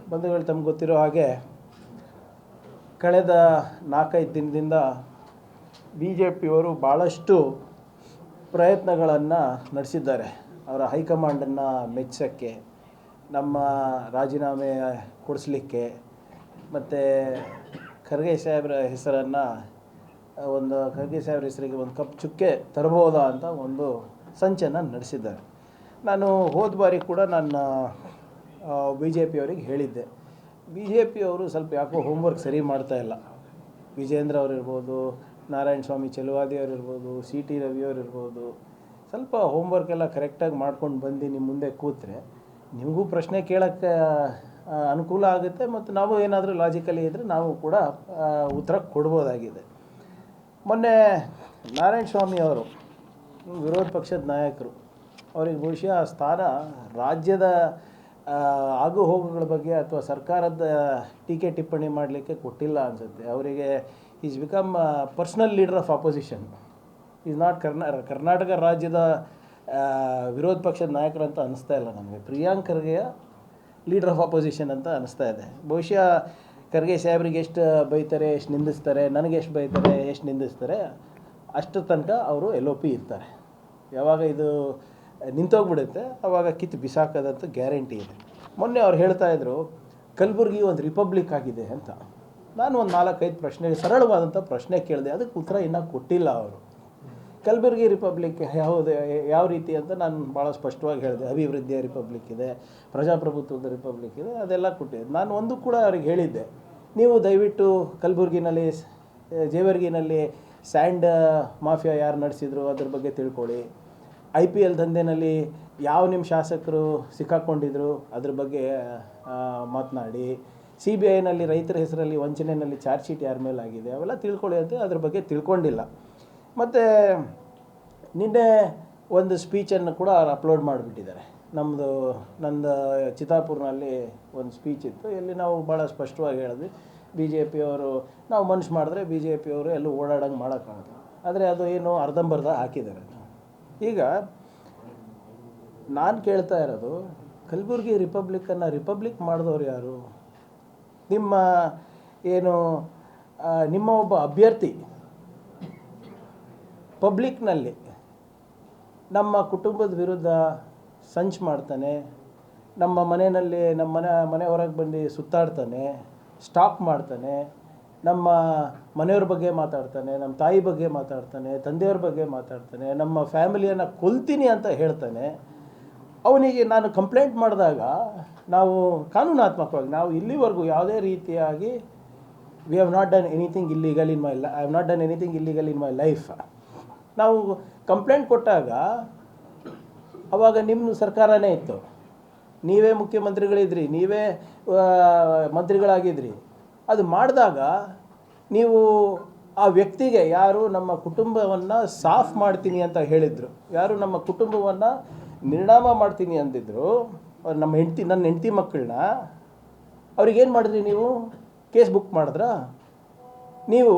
ಬಂಧುಗಳು ತಮ್ಗೆ ಗೊತ್ತಿರೋ ಹಾಗೆ ಕಳೆದ 4-5 ದಿನದಿಂದ ಬಿ ಜೆ ಪಿಯವರು ಭಾಳಷ್ಟು ಪ್ರಯತ್ನಗಳನ್ನು ನಡೆಸಿದ್ದಾರೆ. ಅವರ ಹೈಕಮಾಂಡನ್ನು ಮೆಚ್ಚೋಕ್ಕೆ, ನಮ್ಮ ರಾಜೀನಾಮೆ ಕೊಡಿಸ್ಲಿಕ್ಕೆ, ಮತ್ತು ಖರ್ಗೆ ಸಾಹೇಬ್ರ ಹೆಸರನ್ನು ಖರ್ಗೆ ಸಾಹೇಬ್ರ ಹೆಸರಿಗೆ ಒಂದು ಕಪ್ ಚುಕ್ಕೆ ತರಬಹುದಾ ಅಂತ ಒಂದು ಸಂಚನ್ನು ನಡೆಸಿದ್ದಾರೆ. ನಾನು ಹೋದ ಬಾರಿ ಕೂಡ ನನ್ನ ಬಿ ಜೆ ಪಿಯವರಿಗೆ ಹೇಳಿದ್ದೆ, ಬಿ ಜೆ ಪಿಯವರು ಸ್ವಲ್ಪ ಯಾಕೋ ಹೋಮ್ವರ್ಕ್ ಸರಿ ಮಾಡ್ತಾಯಿಲ್ಲ. ವಿಜೇಂದ್ರ ಅವರಿರ್ಬೋದು, ನಾರಾಯಣ ಸ್ವಾಮಿ ಚೆಲುವಾದಿ ಅವರಿರ್ಬೋದು, ಸಿ ಟಿ ರವಿಯವರಿರ್ಬೋದು, ಸ್ವಲ್ಪ ಹೋಮ್ವರ್ಕ್ ಎಲ್ಲ ಕರೆಕ್ಟಾಗಿ ಮಾಡ್ಕೊಂಡು ಬಂದು ನಿಮ್ಮ ಮುಂದೆ ಕೂತ್ರೆ ನಿಮಗೂ ಪ್ರಶ್ನೆ ಕೇಳೋಕ್ಕೆ ಅನುಕೂಲ ಆಗುತ್ತೆ, ಮತ್ತು ನಾವು ಏನಾದರೂ ಲಾಜಿಕಲಿ ಇದ್ದರೆ ನಾವು ಕೂಡ ಉತ್ತರ ಕೊಡ್ಬೋದಾಗಿದೆ. ಮೊನ್ನೆ ನಾರಾಯಣ ಸ್ವಾಮಿ ಅವರು ವಿರೋಧ ಪಕ್ಷದ ನಾಯಕರು, ಅವರಿಗೆ ಬಹುಶಃ ಆ ಸ್ಥಾನ ರಾಜ್ಯದ ಆಗು ಹೋಗುಗಳ ಬಗ್ಗೆ ಅಥವಾ ಸರ್ಕಾರದ ಟೀಕೆ ಟಿಪ್ಪಣಿ ಮಾಡಲಿಕ್ಕೆ ಕೊಟ್ಟಿಲ್ಲ ಅನಿಸುತ್ತೆ. ಅವರಿಗೆ is become personal leader of opposition. Is not Karnataka ರಾಜ್ಯದ ವಿರೋಧ ಪಕ್ಷದ ನಾಯಕರು ಅಂತ ಅನ್ನಿಸ್ತಾ ಇಲ್ಲ ನಮಗೆ. ಪ್ರಿಯಾಂಕ್ ಖರ್ಗೆಯ ಲೀಡರ್ ಆಫ್ ಅಪೋಸಿಷನ್ ಅಂತ ಅನ್ನಿಸ್ತಾ ಇದೆ. ಬಹುಶಃ ಖರ್ಗೆ ಸಾಹೇಬ್ರಿಗೆ ಎಷ್ಟು ಬೈತಾರೆ, ಎಷ್ಟು ನಿಂದಿಸ್ತಾರೆ, ನನಗೆ ಎಷ್ಟು ಬೈತಾರೆ, ಎಷ್ಟು ನಿಂದಿಸ್ತಾರೆ, ಅಷ್ಟು ತನಕ ಅವರು LOP ಇರ್ತಾರೆ. ಯಾವಾಗ ಇದು ನಿಂತೋಗ್ಬಿಡುತ್ತೆ ಆವಾಗ ಕಿತ್ತು ಬಿಸಾಕೋದಂತ ಗ್ಯಾರಂಟಿ ಇದೆ. ಮೊನ್ನೆ ಅವ್ರು ಹೇಳ್ತಾಯಿದ್ರು ಕಲಬುರಗಿ ಒಂದು ರಿಪಬ್ಲಿಕ್ ಆಗಿದೆ ಅಂತ. ನಾನು ಒಂದು 4-5 ಪ್ರಶ್ನೆ, ಸರಳವಾದಂಥ ಪ್ರಶ್ನೆ ಕೇಳಿದೆ, ಅದಕ್ಕೆ ಉತ್ತರ ಇನ್ನೂ ಕೊಟ್ಟಿಲ್ಲ ಅವರು. ಕಲಬುರಗಿ ರಿಪಬ್ಲಿಕ್ ಯಾವ ರೀತಿ ಅಂತ ನಾನು ಭಾಳ ಸ್ಪಷ್ಟವಾಗಿ ಹೇಳಿದೆ. ಅಭಿವೃದ್ಧಿಯ ರಿಪಬ್ಲಿಕ್ ಇದೆ, ಪ್ರಜಾಪ್ರಭುತ್ವದ ರಿಪಬ್ಲಿಕ್ ಇದೆ, ಅದೆಲ್ಲ ಕೊಟ್ಟಿದ್ದೆ. ನಾನು ಒಂದು ಕೂಡ ಅವ್ರಿಗೆ ಹೇಳಿದ್ದೆ, ನೀವು ದಯವಿಟ್ಟು ಕಲಬುರಗಿನಲ್ಲಿ, ಜೇವರ್ಗಿನಲ್ಲಿ ಸ್ಯಾಂಡ್ ಮಾಫಿಯಾ ಯಾರು ನಡೆಸಿದ್ರು ಅದ್ರ ಬಗ್ಗೆ ತಿಳ್ಕೊಳ್ಳಿ. IPL ದಂಧೆನಲ್ಲಿ ಯಾವ ನಿಮ್ಮ ಶಾಸಕರು ಸಿಕ್ಕಾಕ್ಕೊಂಡಿದ್ರು ಅದ್ರ ಬಗ್ಗೆ ಮಾತನಾಡಿ. CBIನಲ್ಲಿ ರೈತರ ಹೆಸರಲ್ಲಿ ವಂಚನೆಯಲ್ಲಿ ಚಾರ್ಜ್ ಶೀಟ್ ಯಾರ ಮೇಲೆ ಆಗಿದೆ ಅವೆಲ್ಲ ತಿಳ್ಕೊಳ್ಳಿ ಅಂತ ಅದ್ರ ಬಗ್ಗೆ ತಿಳ್ಕೊಂಡಿಲ್ಲ. ಮತ್ತು ನಿನ್ನೆ ಒಂದು ಸ್ಪೀಚನ್ನು ಕೂಡ ಅವ್ರು ಅಪ್ಲೋಡ್ ಮಾಡಿಬಿಟ್ಟಿದ್ದಾರೆ. ನಂದು ಚಿತ್ತಾಪುರ್ನಲ್ಲಿ ಒಂದು ಸ್ಪೀಚ್ ಇತ್ತು, ಎಲ್ಲಿ ನಾವು ಭಾಳ ಸ್ಪಷ್ಟವಾಗಿ ಹೇಳಿದ್ವಿ, ಬಿ ಜೆ ಪಿಯವರು ನಾವು ಮನುಷ್ಯ ಮಾಡಿದ್ರೆ ಬಿ ಜೆ ಪಿಯವರು ಎಲ್ಲೂ ಓಡಾಡೋಂಗೆ ಮಾಡೋಕ್ಕಾಗುತ್ತೆ. ಆದರೆ ಅದು ಏನು ಅರ್ಧಂಬರ್ಧ ಹಾಕಿದ್ದಾರೆ. ಈಗ ನಾನು ಕೇಳ್ತಾ ಇರೋದು, ಕಲಬುರಗಿ ರಿಪಬ್ಲಿಕ್ಕನ್ನು ರಿಪಬ್ಲಿಕ್ ಮಾಡಿದವ್ರು ಯಾರು? ನಿಮ್ಮ ಒಬ್ಬ ಅಭ್ಯರ್ಥಿ ಪಬ್ಲಿಕ್ನಲ್ಲಿ ನಮ್ಮ ಕುಟುಂಬದ ವಿರುದ್ಧ ಸಂಚು ಮಾಡ್ತಾನೆ, ನಮ್ಮ ಮನೆಯಲ್ಲಿ ಮನೆ ಹೊರಗೆ ಬಂದು ಸುತ್ತಾಡ್ತಾನೆ, ಸ್ಟಾಕ್ ಮಾಡ್ತಾನೆ, ನಮ್ಮ ಮನೆಯವ್ರ ಬಗ್ಗೆ ಮಾತಾಡ್ತಾನೆ, ನಮ್ಮ ತಾಯಿ ಬಗ್ಗೆ ಮಾತಾಡ್ತಾನೆ, ತಂದೆಯವ್ರ ಬಗ್ಗೆ ಮಾತಾಡ್ತಾನೆ, ನಮ್ಮ ಫ್ಯಾಮಿಲಿಯನ್ನು ಕೊಲ್ತೀನಿ ಅಂತ ಹೇಳ್ತಾನೆ. ಅವನಿಗೆ ನಾನು ಕಂಪ್ಲೇಂಟ್ ಮಾಡಿದಾಗ ನಾವು ಕಾನೂನಾತ್ಮಕವಾಗಿ ನಾವು ಇಲ್ಲಿವರೆಗೂ ಯಾವುದೇ ರೀತಿಯಾಗಿ I have not done anything illegal in my life. ನಾವು ಕಂಪ್ಲೇಂಟ್ ಕೊಟ್ಟಾಗ ಆವಾಗ ನಿಮ್ಮ ಸರ್ಕಾರನೇ ಇತ್ತು, ನೀವೇ ಮುಖ್ಯಮಂತ್ರಿಗಳಿದ್ರಿ, ನೀವೇ ಮಂತ್ರಿಗಳಾಗಿದ್ರಿ. ಅದು ಮಾಡಿದಾಗ ನೀವು ಆ ವ್ಯಕ್ತಿಗೆ ಯಾರು ನಮ್ಮ ಕುಟುಂಬವನ್ನು ಸಾಫ್ ಮಾಡ್ತೀನಿ ಅಂತ ಹೇಳಿದರು, ಯಾರು ನಮ್ಮ ಕುಟುಂಬವನ್ನು ನಿರ್ನಾಮ ಮಾಡ್ತೀನಿ ಅಂದಿದ್ರು, ನನ್ನ ಹೆಂಡತಿ ಮಕ್ಕಳನ್ನ, ಅವ್ರಿಗೇನು ಮಾಡಿದ್ರಿ ನೀವು? ಕೇಸ್ ಬುಕ್ ಮಾಡಿದ್ರಾ? ನೀವು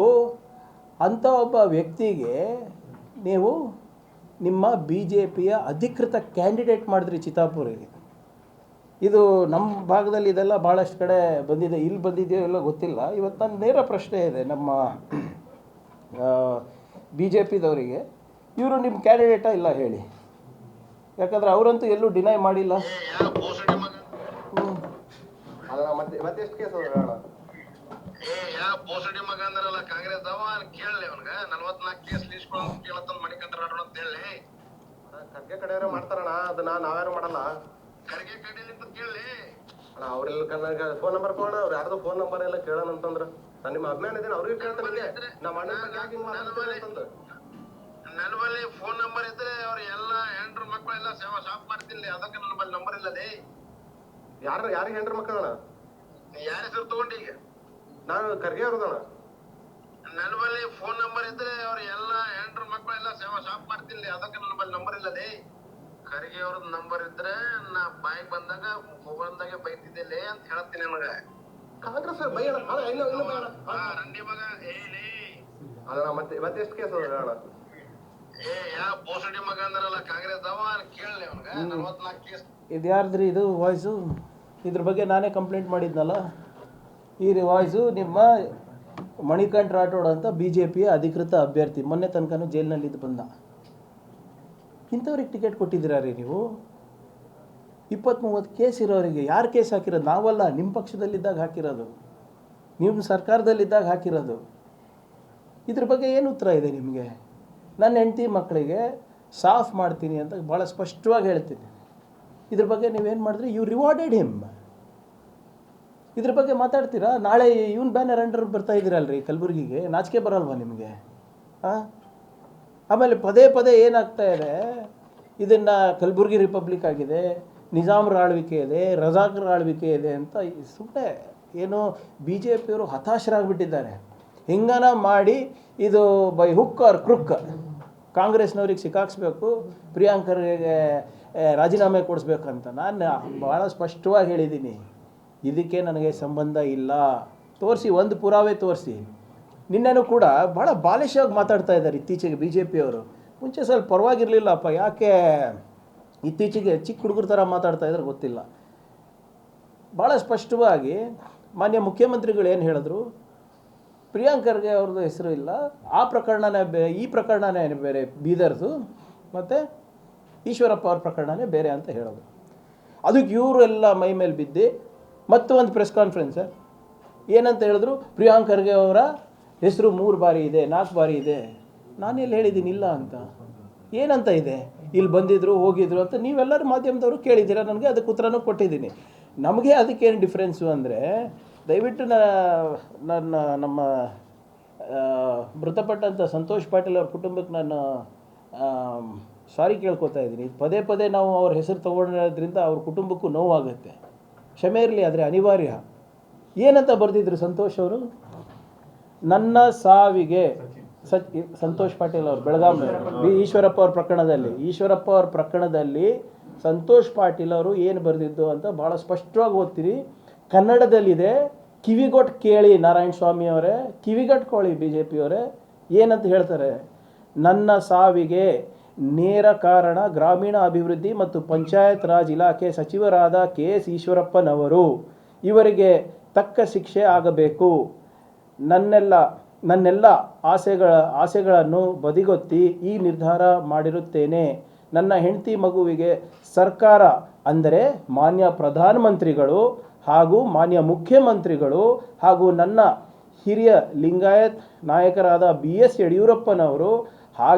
ಅಂಥ ಒಬ್ಬ ವ್ಯಕ್ತಿಗೆ ನೀವು ನಿಮ್ಮ BJPಯ ಅಧಿಕೃತ ಕ್ಯಾಂಡಿಡೇಟ್ ಮಾಡಿದ್ರಿ ಚಿತ್ತಾಪುರಿಗೆ. ಇದು ನಮ್ಮ ಭಾಗದಲ್ಲಿ ಇದೆಲ್ಲ ಭಾಳಷ್ಟು ಕಡೆ ಬಂದಿದೆ, ಇಲ್ಲಿ ಬಂದಿದೆಯೋ ಎಲ್ಲೋ ಗೊತ್ತಿಲ್ಲ. ಇವತ್ತು ನನ್ನ ನೇರ ಪ್ರಶ್ನೆ ಇದೆ ನಮ್ಮ BJPದವರಿಗೆ, ಇವರು ನಿಮ್ಮ ಕ್ಯಾಂಡಿಡೇಟಾ ಇಲ್ಲ ಹೇಳಿ? ಯಾಕಂದರೆ ಅವರಂತೂ ಎಲ್ಲೂ ಡಿನೈ ಮಾಡಿಲ್ಲ. ಮಾಡ್ತಾರಣ ಅದನ್ನ ನಾವೇನು ಮಾಡಲ್ಲ. ಅವ್ರೆಲ್ಲ ಫೋನ್ ನಂಬರ್ ಕೊಡೋಣ, ಅವ್ರು ಯಾರ್ದು ಫೋನ್ ನಂಬರ್ ಎಲ್ಲ ಕೇಳೋಣ ಅಂತಂದ್ರ ನಾನು ನಿಮ್ಮ ಅಭಿಮಾನ ಇದ್ದೀನಿ, ಅವ್ರಿಗೆ ಕೇಳ್ತಾನೆ. ನಮ್ಮ ಅಣ್ಣ ಅಂತಂದ್ರೆ ನನ್ನ ಬಳಿ ಫೋನ್ ನಂಬರ್ ಇದ್ರೆ ಅವ್ರ ಎಲ್ಲ ಹೆಂಡ್ರ ಮಕ್ಕಳೆಲ್ಲ ಸೇವಾ ಶಾಪ್ ಮಾಡ್ತೀನಿ. ಅದಕ್ಕೆ ನನ್ನ ಬಳಿ ನಂಬರ್ ಇಲ್ಲದೆ ಯಾರಿಗೆ ಹೆಂಡ್ರ ಮಕ್ಕಳಣ್ಣ? ಯಾರ ಹೆಸರು ತಗೊಂಡಿ? ಈಗ ನಾನು ಖರ್ಗೆ ಅವ್ರದಣ. ನನ್ನ ಬಳಿ ಫೋನ್ ನಂಬರ್ ಇದ್ರೆ ಅವ್ರ ಎಲ್ಲ ಹೆಂಡ್ರ ಮಕ್ಕಳೆಲ್ಲ ಸೇವಾ ಶಾಪ್ ಮಾಡ್ತೀನಿ. ಅದಕ್ಕೆ ನನ್ನ ಬಳಿ ನಂಬರ್ ಇಲ್ಲದೆ. ಖರ್ಗೆ ಅವ್ರದ್ದು ನಂಬರ್ ಇದ್ರೆ ನಾ ಬಾಯಿಗೆ ಬಂದಾಗ ಮೊಬೈಲ್ದಾಗೆ ಬೈತಿದ್ದೆ ಅಂತ ಹೇಳ್ತೀನಿ ನನಗೆ. ಕಾಂಗ್ರೆಸ್ ಬೈಯಣ ರಂಡಿ ಮಗ ಹೇಳಿ ಅಲ್ಲ. ಮತ್ತೆ ಎಷ್ಟು ಕೇಸ್ ಅಣ್ಣ? ಬೋಸಡಿ ಮಗ ಅಂದ್ರಲ್ಲ ಕಾಂಗ್ರೆಸ್ ಕೇಳಲಿ ಅವನ್ಗೆ 44 ಕೇಸ್. ಇದು ಯಾರ್ದ್ರಿ ಇದು ವಾಯ್ಸು? ಇದ್ರ ಬಗ್ಗೆ ನಾನೇ ಕಂಪ್ಲೇಂಟ್ ಮಾಡಿದ್ನಲ್ಲ. ಈ ವಾಯ್ಸು ನಿಮ್ಮ ಮಣಿಕಂಠ ರಾಠೋಡ್ ಅಂತ BJPಯ ಅಧಿಕೃತ ಅಭ್ಯರ್ಥಿ, ಮೊನ್ನೆ ತನಕನೂ ಜೈಲಿನಲ್ಲಿದ್ದು ಬಂದ. ಇಂಥವ್ರಿಗೆ ಟಿಕೆಟ್ ಕೊಟ್ಟಿದ್ದೀರಾ ರೀ ನೀವು? 20-30 ಕೇಸ್ ಇರೋರಿಗೆ ಯಾರು ಕೇಸ್ ಹಾಕಿರೋದು? ನಾವಲ್ಲ, ನಿಮ್ಮ ಪಕ್ಷದಲ್ಲಿದ್ದಾಗ ಹಾಕಿರೋದು, ನಿಮ್ಮ ಸರ್ಕಾರದಲ್ಲಿದ್ದಾಗ ಹಾಕಿರೋದು. ಇದ್ರ ಬಗ್ಗೆ ಏನು ಉತ್ತರ ಇದೆ ನಿಮಗೆ? ನನ್ನ ಹೆಂಡತಿ ಮಕ್ಕಳಿಗೆ ಸಾಫ್ ಮಾಡ್ತೀನಿ ಅಂತ ಭಾಳ ಸ್ಪಷ್ಟವಾಗಿ ಹೇಳ್ತೀನಿ. ಇದ್ರ ಬಗ್ಗೆ ನೀವೇನು ಮಾಡಿದ್ರಿ? You rewarded him. ಇದ್ರ ಬಗ್ಗೆ ಮಾತಾಡ್ತೀರಾ? ನಾಳೆ ಇವನ್ ಬ್ಯಾನರ್ ಅಂಡರ್ ಬರ್ತಾ ಇದ್ದೀರಲ್ರಿ ಕಲಬುರಗಿಗೆ, ನಾಚಿಕೆ ಬರಲ್ವಾ ನಿಮಗೆ? ಆಮೇಲೆ ಪದೇ ಪದೇ ಏನಾಗ್ತಾ ಇದೆ, ಇದನ್ನು ಕಲಬುರಗಿ ರಿಪಬ್ಲಿಕ್ ಆಗಿದೆ, ನಿಜಾಮ್ರ ಆಳ್ವಿಕೆ ಇದೆ, ರಜಾಕರ ಆಳ್ವಿಕೆ ಇದೆ ಅಂತ ಸುಮ್ಮನೆ ಏನೋ BJPಯವರು ಹತಾಶರಾಗಿಬಿಟ್ಟಿದ್ದಾರೆ. ಹಿಂಗನ ಮಾಡಿ ಇದು ಬೈ ಹುಕ್ ಆರ್ ಕ್ರುಕ್ ಕಾಂಗ್ರೆಸ್ನವ್ರಿಗೆ ಸಿಕ್ಕಾಕ್ಸ್ಬೇಕು, ಪ್ರಿಯಾಂಕರ್ಗೆ ರಾಜೀನಾಮೆ ಕೊಡಿಸ್ಬೇಕಂತ ನಾನು ಭಾಳ ಸ್ಪಷ್ಟವಾಗಿ ಹೇಳಿದ್ದೀನಿ. ಇದಕ್ಕೆ ನನಗೆ ಸಂಬಂಧ ಇಲ್ಲ. ತೋರಿಸಿ, ಒಂದು ಪುರಾವೆ ತೋರಿಸಿ. ನಿನ್ನೆನೂ ಕೂಡ ಭಾಳ ಬಾಲಿಶವಾಗಿ ಮಾತಾಡ್ತಾ ಇದ್ದಾರೆ ಇತ್ತೀಚೆಗೆ BJPಯವರು. ಮುಂಚೆ ಸ್ವಲ್ಪ ಪರವಾಗಿರಲಿಲ್ಲಪ್ಪ, ಯಾಕೆ ಇತ್ತೀಚೆಗೆ ಚಿಕ್ಕ ಹುಡುಗರ ಥರ ಮಾತಾಡ್ತಾ ಇದ್ದಾರೆ ಗೊತ್ತಿಲ್ಲ. ಭಾಳ ಸ್ಪಷ್ಟವಾಗಿ ಮಾನ್ಯ ಮುಖ್ಯಮಂತ್ರಿಗಳು ಏನು ಹೇಳಿದ್ರು, ಪ್ರಿಯಾಂಕರ್ಗೆ ಅವ್ರದ್ದು ಹೆಸರು ಇಲ್ಲ, ಆ ಪ್ರಕರಣನೇ ಈ ಪ್ರಕರಣನೇ ಬೇರೆ ಬೀದರ್ದು, ಮತ್ತು ಈಶ್ವರಪ್ಪ ಅವ್ರ ಪ್ರಕರಣನೇ ಬೇರೆ ಅಂತ ಹೇಳೋದು. ಅದಕ್ಕೆ ಇವರೆಲ್ಲ ಮೈ ಮೇಲೆ ಬಿದ್ದು ಮತ್ತು ಒಂದು ಪ್ರೆಸ್ ಕಾನ್ಫರೆನ್ಸ್ ಏನಂತ ಹೇಳಿದ್ರು, ಪ್ರಿಯಾಂಕರ್ಗೆ ಅವರ ಹೆಸರು 3 ಬಾರಿ ಇದೆ, 4 ಬಾರಿ ಇದೆ. ನಾನೆಲ್ಲಿ ಹೇಳಿದ್ದೀನಿ ಇಲ್ಲ ಅಂತ? ಏನಂತ ಇದೆ? ಇಲ್ಲಿ ಬಂದಿದ್ರು ಹೋಗಿದ್ರು ಅಂತ ನೀವೆಲ್ಲರೂ ಮಾಧ್ಯಮದವರು ಕೇಳಿದ್ದೀರಾ, ನನಗೆ ಅದಕ್ಕೆ ಉತ್ತರನೂ ಕೊಟ್ಟಿದ್ದೀನಿ. ನಮಗೆ ಅದಕ್ಕೇನು ಡಿಫ್ರೆನ್ಸು ಅಂದರೆ, ದಯವಿಟ್ಟು ನಮ್ಮ ಮೃತಪಟ್ಟಂಥ ಸಂತೋಷ್ ಪಾಟೀಲ್ ಅವ್ರ ಕುಟುಂಬಕ್ಕೆ ನಾನು ಸಾರಿ ಕೇಳ್ಕೊತಾ ಇದ್ದೀನಿ. ಪದೇ ಪದೇ ನಾವು ಅವ್ರ ಹೆಸರು ತೊಗೊಂಡಿರೋದ್ರಿಂದ ಅವ್ರ ಕುಟುಂಬಕ್ಕೂ ನೋವಾಗುತ್ತೆ. ಕ್ಷಮೆ ಇರಲಿ, ಆದರೆ ಅನಿವಾರ್ಯ. ಏನಂತ ಬರೆದಿದ್ರು ಸಂತೋಷ್ ಅವರು? ನನ್ನ ಸಾವಿಗೆ ಸಂತೋಷ್ ಪಾಟೀಲ್ ಅವರು ಬೆಳಗಾವಿ ಈಶ್ವರಪ್ಪ ಅವ್ರ ಪ್ರಕರಣದಲ್ಲಿ ಸಂತೋಷ್ ಪಾಟೀಲ್ ಅವರು ಏನು ಬರೆದಿದ್ದು ಅಂತ ಭಾಳ ಸ್ಪಷ್ಟವಾಗಿ ಓದ್ತೀರಿ. ಕನ್ನಡದಲ್ಲಿದೆ, ಕಿವಿಗೊಟ್ಟು ಕೇಳಿ. ನಾರಾಯಣ ಸ್ವಾಮಿ ಅವರೇ, ಕಿವಿಗಟ್ಕೊಳ್ಳಿ. BJPಯವರೇ ಏನಂತ ಹೇಳ್ತಾರೆ? ನನ್ನ ಸಾವಿಗೆ ನೇರ ಕಾರಣ ಗ್ರಾಮೀಣ ಅಭಿವೃದ್ಧಿ ಮತ್ತು ಪಂಚಾಯತ್ ರಾಜ್ ಇಲಾಖೆ ಸಚಿವರಾದ KS ಈಶ್ವರಪ್ಪನವರು. ಇವರಿಗೆ ತಕ್ಕ ಶಿಕ್ಷೆ ಆಗಬೇಕು. ನನ್ನೆಲ್ಲ ಆಸೆಗಳನ್ನು ಬದಿಗೊತ್ತಿ ಈ ನಿರ್ಧಾರ ಮಾಡಿರುತ್ತೇನೆ. ನನ್ನ ಹೆಂಡತಿ ಮಗುವಿಗೆ ಸರ್ಕಾರ ಅಂದರೆ ಮಾನ್ಯ ಪ್ರಧಾನಮಂತ್ರಿಗಳು ಹಾಗೂ ಮಾನ್ಯ ಮುಖ್ಯಮಂತ್ರಿಗಳು ಹಾಗೂ ನನ್ನ ಹಿರಿಯ ಲಿಂಗಾಯತ್ ನಾಯಕರಾದ BS ಯಡಿಯೂರಪ್ಪನವರು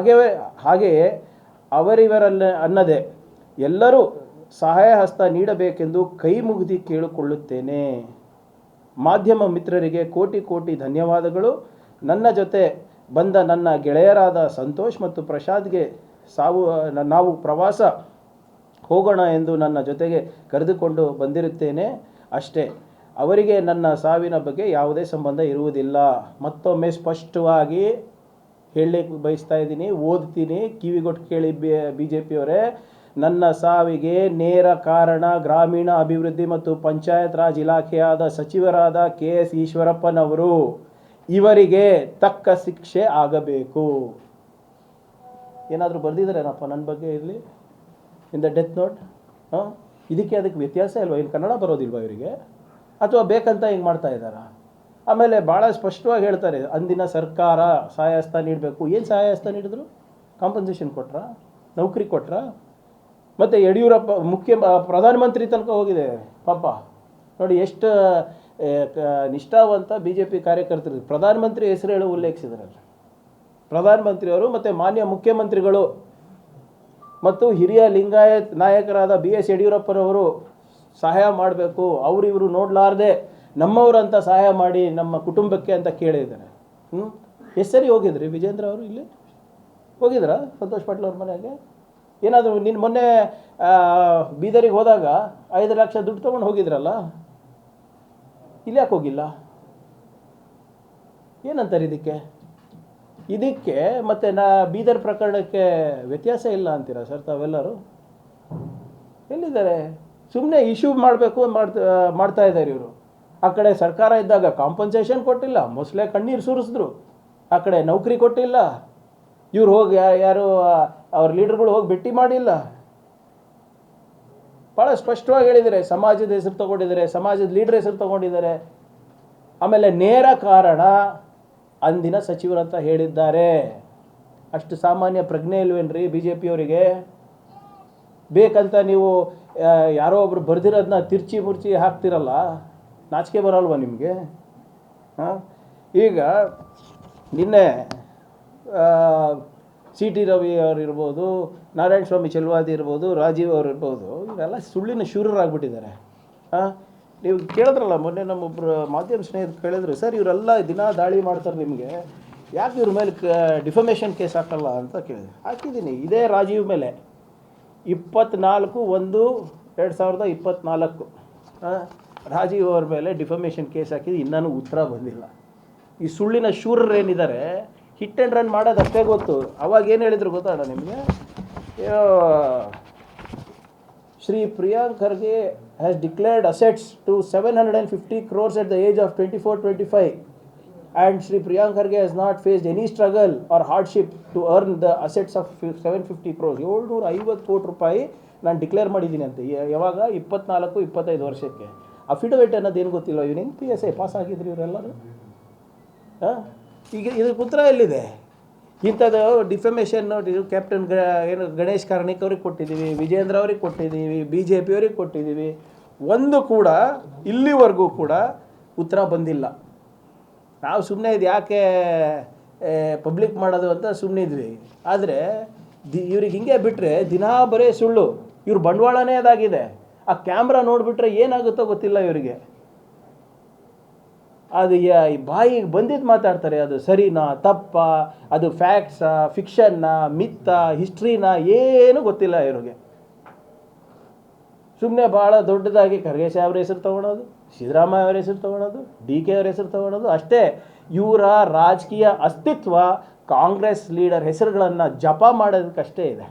ಹಾಗೆಯೇ ಅವರಿವರಲ್ಲ ಅನ್ನದೆ ಎಲ್ಲರೂ ಸಹಾಯ ಹಸ್ತ ನೀಡಬೇಕೆಂದು ಕೈ ಮುಗಿದು ಕೇಳಿಕೊಳ್ಳುತ್ತೇನೆ. ಮಾಧ್ಯಮ ಮಿತ್ರರಿಗೆ ಕೋಟಿ ಕೋಟಿ ಧನ್ಯವಾದಗಳು. ನನ್ನ ಜೊತೆ ಬಂದ ನನ್ನ ಗೆಳೆಯರಾದ ಸಂತೋಷ್ ಮತ್ತು ಪ್ರಸಾದ್ಗೆ ನಾವು ಪ್ರವಾಸ ಹೋಗೋಣ ಎಂದು ನನ್ನ ಜೊತೆಗೆ ಕರೆದುಕೊಂಡು ಬಂದಿರುತ್ತೇನೆ ಅಷ್ಟೇ. ಅವರಿಗೆ ನನ್ನ ಸಾವಿನ ಬಗ್ಗೆ ಯಾವುದೇ ಸಂಬಂಧ ಇರುವುದಿಲ್ಲ. ಮತ್ತೊಮ್ಮೆ ಸ್ಪಷ್ಟವಾಗಿ ಹೇಳಲಿಕ್ಕೆ ಬಯಸ್ತಾ ಇದ್ದೀನಿ, ಓದ್ತೀನಿ, ಕಿವಿಗೊಟ್ಟು ಕೇಳಿ. BJPಯವರೇ, ನನ್ನ ಸಾವಿಗೆ ನೇರ ಕಾರಣ ಗ್ರಾಮೀಣ ಅಭಿವೃದ್ಧಿ ಮತ್ತು ಪಂಚಾಯತ್ ರಾಜ್ ಇಲಾಖೆಯಾದ ಸಚಿವರಾದ KS ಈಶ್ವರಪ್ಪನವರು. ಇವರಿಗೆ ತಕ್ಕ ಶಿಕ್ಷೆ ಆಗಬೇಕು. ಏನಾದರೂ ಬರೆದಿದ್ದಾರೇನಪ್ಪ ನನ್ನ ಬಗ್ಗೆ ಇರಲಿ ಇನ್ ದ ಡೆತ್ ನೋಟ್? ಇದಕ್ಕೆ ಅದಕ್ಕೆ ವ್ಯತ್ಯಾಸ ಇಲ್ವಾ? ಇನ್ನು ಕನ್ನಡ ಬರೋದಿಲ್ವಾ ಇವರಿಗೆ? ಅಥವಾ ಬೇಕಂತ ಹಿಂಗೆ ಮಾಡ್ತಾ ಇದ್ದಾರಾ? ಆಮೇಲೆ ಭಾಳ ಸ್ಪಷ್ಟವಾಗಿ ಹೇಳ್ತಾರೆ, ಅಂದಿನ ಸರ್ಕಾರ ಸಹಾಯ ಹಸ್ತ ನೀಡಬೇಕು. ಏನು ಸಹಾಯ ಹಸ್ತ ನೀಡಿದ್ರು? ಕಾಂಪನ್ಸೇಷನ್ ಕೊಟ್ರಾ? ನೌಕರಿ ಕೊಟ್ರಾ? ಮತ್ತು ಯಡಿಯೂರಪ್ಪ ಪ್ರಧಾನಮಂತ್ರಿ ತನಕ ಹೋಗಿದೆ ಪಾಪ. ನೋಡಿ ಎಷ್ಟು ನಿಷ್ಠಾವಂತ BJP ಕಾರ್ಯಕರ್ತರು. ಪ್ರಧಾನಮಂತ್ರಿ ಹೆಸರು ಹೇಳಿ ಉಲ್ಲೇಖಿಸಿದ್ರಲ್ಲ. ಪ್ರಧಾನಮಂತ್ರಿಯವರು ಮತ್ತು ಮಾನ್ಯ ಮುಖ್ಯಮಂತ್ರಿಗಳು ಮತ್ತು ಹಿರಿಯ ಲಿಂಗಾಯತ್ ನಾಯಕರಾದ BS ಯಡಿಯೂರಪ್ಪನವರು ಸಹಾಯ ಮಾಡಬೇಕು, ಅವರಿವರು ನೋಡಲಾರ್ದೆ ನಮ್ಮವರಂತ ಸಹಾಯ ಮಾಡಿ ನಮ್ಮ ಕುಟುಂಬಕ್ಕೆ ಅಂತ ಕೇಳಿದ್ದಾರೆ. ಎಷ್ಟು ಸರಿ ಹೋಗಿದ್ರಿ ವಿಜೇಂದ್ರ ಅವರು? ಇಲ್ಲಿ ಹೋಗಿದ್ರಾ ಸಂತೋಷ್ ಪಾಟೀಲ್ ಅವ್ರ ಮನೆಗೆ? ಏನಾದರೂ ಮೊನ್ನೆ ಬೀದರಿಗೆ ಹೋದಾಗ 5 ಲಕ್ಷ ದುಡ್ಡು ತೊಗೊಂಡು ಹೋಗಿದ್ರಲ್ಲ, ಇಲ್ಲಿ ಯಾಕೆ ಹೋಗಿಲ್ಲ? ಏನಂತಾರೆ ಇದಕ್ಕೆ ಮತ್ತು ಬೀದರ್ ಪ್ರಕರಣಕ್ಕೆ ವ್ಯತ್ಯಾಸ ಇಲ್ಲ ಅಂತೀರಾ ಸರ್ ತಾವೆಲ್ಲರೂ? ಎಲ್ಲಿದ್ದಾರೆ? ಸುಮ್ಮನೆ ಇಶ್ಯೂ ಮಾಡಬೇಕು ಮಾಡ್ತಾ ಇದ್ದಾರೆ ಇವರು. ಆ ಕಡೆ ಸರ್ಕಾರ ಇದ್ದಾಗ ಕಾಂಪನ್ಸೇಷನ್ ಕೊಟ್ಟಿಲ್ಲ, ಮೊಸಳೆ ಕಣ್ಣೀರು ಸುರಿಸಿದ್ರು. ಆ ಕಡೆ ನೌಕರಿ ಕೊಟ್ಟಿಲ್ಲ, ಇವ್ರು ಹೋಗಿ ಯಾರು ಅವ್ರ ಲೀಡರ್ಗಳು ಹೋಗಿ ಭೇಟಿ ಮಾಡಿಲ್ಲ. ಭಾಳ ಸ್ಪಷ್ಟವಾಗಿ ಹೇಳಿದ್ದಾರೆ. ಸಮಾಜದ ಹೆಸರು ತೊಗೊಂಡಿದ್ದಾರೆ, ಸಮಾಜದ ಲೀಡರ್ ಹೆಸರು ತೊಗೊಂಡಿದ್ದಾರೆ. ಆಮೇಲೆ ನೇರ ಕಾರಣ ಅಂದಿನ ಸಚಿವರಂತ ಹೇಳಿದ್ದಾರೆ. ಅಷ್ಟು ಸಾಮಾನ್ಯ ಪ್ರಜ್ಞೆ ಇಲ್ವೇನ್ರಿ ಬಿ ಜೆ ಪಿಯವರಿಗೆ? ಬೇಕಂತ ನೀವು ಯಾರೋ ಒಬ್ರು ಬರೆದಿರೋದನ್ನ ತಿರ್ಚಿ ಮುರ್ಚಿ ಹಾಕ್ತಿರಲ್ಲ, ನಾಚಿಕೆ ಬರಲ್ವ ನಿಮಗೆ? ಹಾಂ, ಈಗ ನಿನ್ನೆ ಸಿ ಟಿ ರವಿ ಅವರು ಇರ್ಬೋದು, ನಾರಾಯಣ ಸ್ವಾಮಿ ಚೆಲುವಾದಿ ಇರ್ಬೋದು, ರಾಜೀವ್ ಅವರು ಇರ್ಬೋದು, ಇವರೆಲ್ಲ ಸುಳ್ಳಿನ ಶೂರರಾಗ್ಬಿಟ್ಟಿದ್ದಾರೆ. ಹಾಂ, ನೀವು ಕೇಳಿದ್ರಲ್ಲ ಮೊನ್ನೆ ನಮ್ಮೊಬ್ಬರು ಮಾಧ್ಯಮ ಸ್ನೇಹಿತರು ಕೇಳಿದ್ರು, ಸರ್ ಇವರೆಲ್ಲ ದಿನ ದಾಳಿ ಮಾಡ್ತಾರೆ, ನಿಮಗೆ ಯಾಕೆ ಇವ್ರ ಮೇಲೆ ಡಿಫಮೇಷನ್ ಕೇಸ್ ಹಾಕಲ್ಲ ಅಂತ ಕೇಳಿದೆ. ಹಾಕಿದ್ದೀನಿ, ಇದೇ ರಾಜೀವ್ ಮೇಲೆ 24/1/2024 ರಾಜೀವ್ ಅವ್ರ ಮೇಲೆ ಡಿಫಮೇಷನ್ ಕೇಸ್ ಹಾಕಿದ್ದು, ಇನ್ನೂ ಉತ್ತರ ಬಂದಿಲ್ಲ. ಈ ಸುಳ್ಳಿನ ಶೂರರು ಏನಿದ್ದಾರೆ, ಹಿಟ್ ಆ್ಯಂಡ್ ರನ್ ಮಾಡೋದು ಅಷ್ಟೇ ಗೊತ್ತು. ಅವಾಗ ಏನು ಹೇಳಿದ್ರು ಗೊತ್ತಾಡ ನಿಮಗೆ? Shri Priyank Kharge has declared assets to 750 crores at the age of 24-25 and Shri Priyank Kharge has not faced any struggle or hardship to earn the assets of 750 crores. 750 ಕೋಟಿ ರೂಪಾಯಿ ನಾನು ಡಿಕ್ಲೇರ್ ಮಾಡಿದ್ದೀನಿ ಅಂತ. ಯಾವಾಗ? 24-25 ವರ್ಷಕ್ಕೆ. ಅಫಿಡವಿಟ್ ಅನ್ನೋದು ಏನು ಗೊತ್ತಿಲ್ಲ. ಇವ್ನು ಹೆಂಗೆ PSI ಪಾಸ್ ಆಗಿದ್ರಿ ಇವರೆಲ್ಲರೂ? ಹಾಂ, ಈಗ ಇದಕ್ಕೆ ಉತ್ತರ ಎಲ್ಲಿದೆ? ಇಂಥದ್ದು ಡಿಫಮೇಷನ್ ಕ್ಯಾಪ್ಟನ್ ಏನು ಗಣೇಶ್ ಕಾರ್ಣಿಕ್ ಅವ್ರಿಗೆ ಕೊಟ್ಟಿದ್ದೀವಿ, ವಿಜೇಂದ್ರ ಅವ್ರಿಗೆ ಕೊಟ್ಟಿದ್ದೀವಿ, BJP ಅವ್ರಿಗೆ ಕೊಟ್ಟಿದ್ದೀವಿ. ಒಂದು ಕೂಡ ಇಲ್ಲಿವರೆಗೂ ಕೂಡ ಉತ್ತರ ಬಂದಿಲ್ಲ. ನಾವು ಸುಮ್ಮನೆ ಇದು ಯಾಕೆ ಪಬ್ಲಿಕ್ ಮಾಡೋದು ಅಂತ ಸುಮ್ಮನೆ ಇದ್ವಿ. ಆದರೆ ಇವ್ರಿಗೆ ಹಿಂಗೆ ಬಿಟ್ಟರೆ ದಿನಾ ಬರೀ ಸುಳ್ಳು. ಇವ್ರ ಬಂಡವಾಳನೇ ಅದಾಗಿದೆ. ಆ ಕ್ಯಾಮ್ರಾ ನೋಡಿಬಿಟ್ರೆ ಏನಾಗುತ್ತೋ ಗೊತ್ತಿಲ್ಲ ಇವರಿಗೆ. ಅದು ಬಾಯಿಗೆ ಬಂದಿದ್ದು ಮಾತಾಡ್ತಾರೆ. ಅದು ಸರಿನಾ ತಪ್ಪಾ, ಅದು ಫ್ಯಾಕ್ಟ್ಸಾ ಫಿಕ್ಷನ್ನಾ ಮಿತ್ತಾ ಹಿಸ್ಟ್ರಿನಾ ಏನೂ ಗೊತ್ತಿಲ್ಲ ಇವ್ರಿಗೆ. ಸುಮ್ಮನೆ ಭಾಳ ದೊಡ್ಡದಾಗಿ ಖರ್ಗೆ ಸಾಹೇಬ್ರ ಹೆಸರು ತೊಗೊಳೋದು, ಸಿದ್ದರಾಮಯ್ಯ ಅವರ ಹೆಸರು ತೊಗೊಳೋದು, DK ಅವರ ಹೆಸರು ತೊಗೊಳೋದು ಅಷ್ಟೇ. ಇವರ ರಾಜಕೀಯ ಅಸ್ತಿತ್ವ ಕಾಂಗ್ರೆಸ್ ಲೀಡರ್ ಹೆಸರುಗಳನ್ನು ಜಪ ಮಾಡೋದಕ್ಕಷ್ಟೇ ಇದೆ.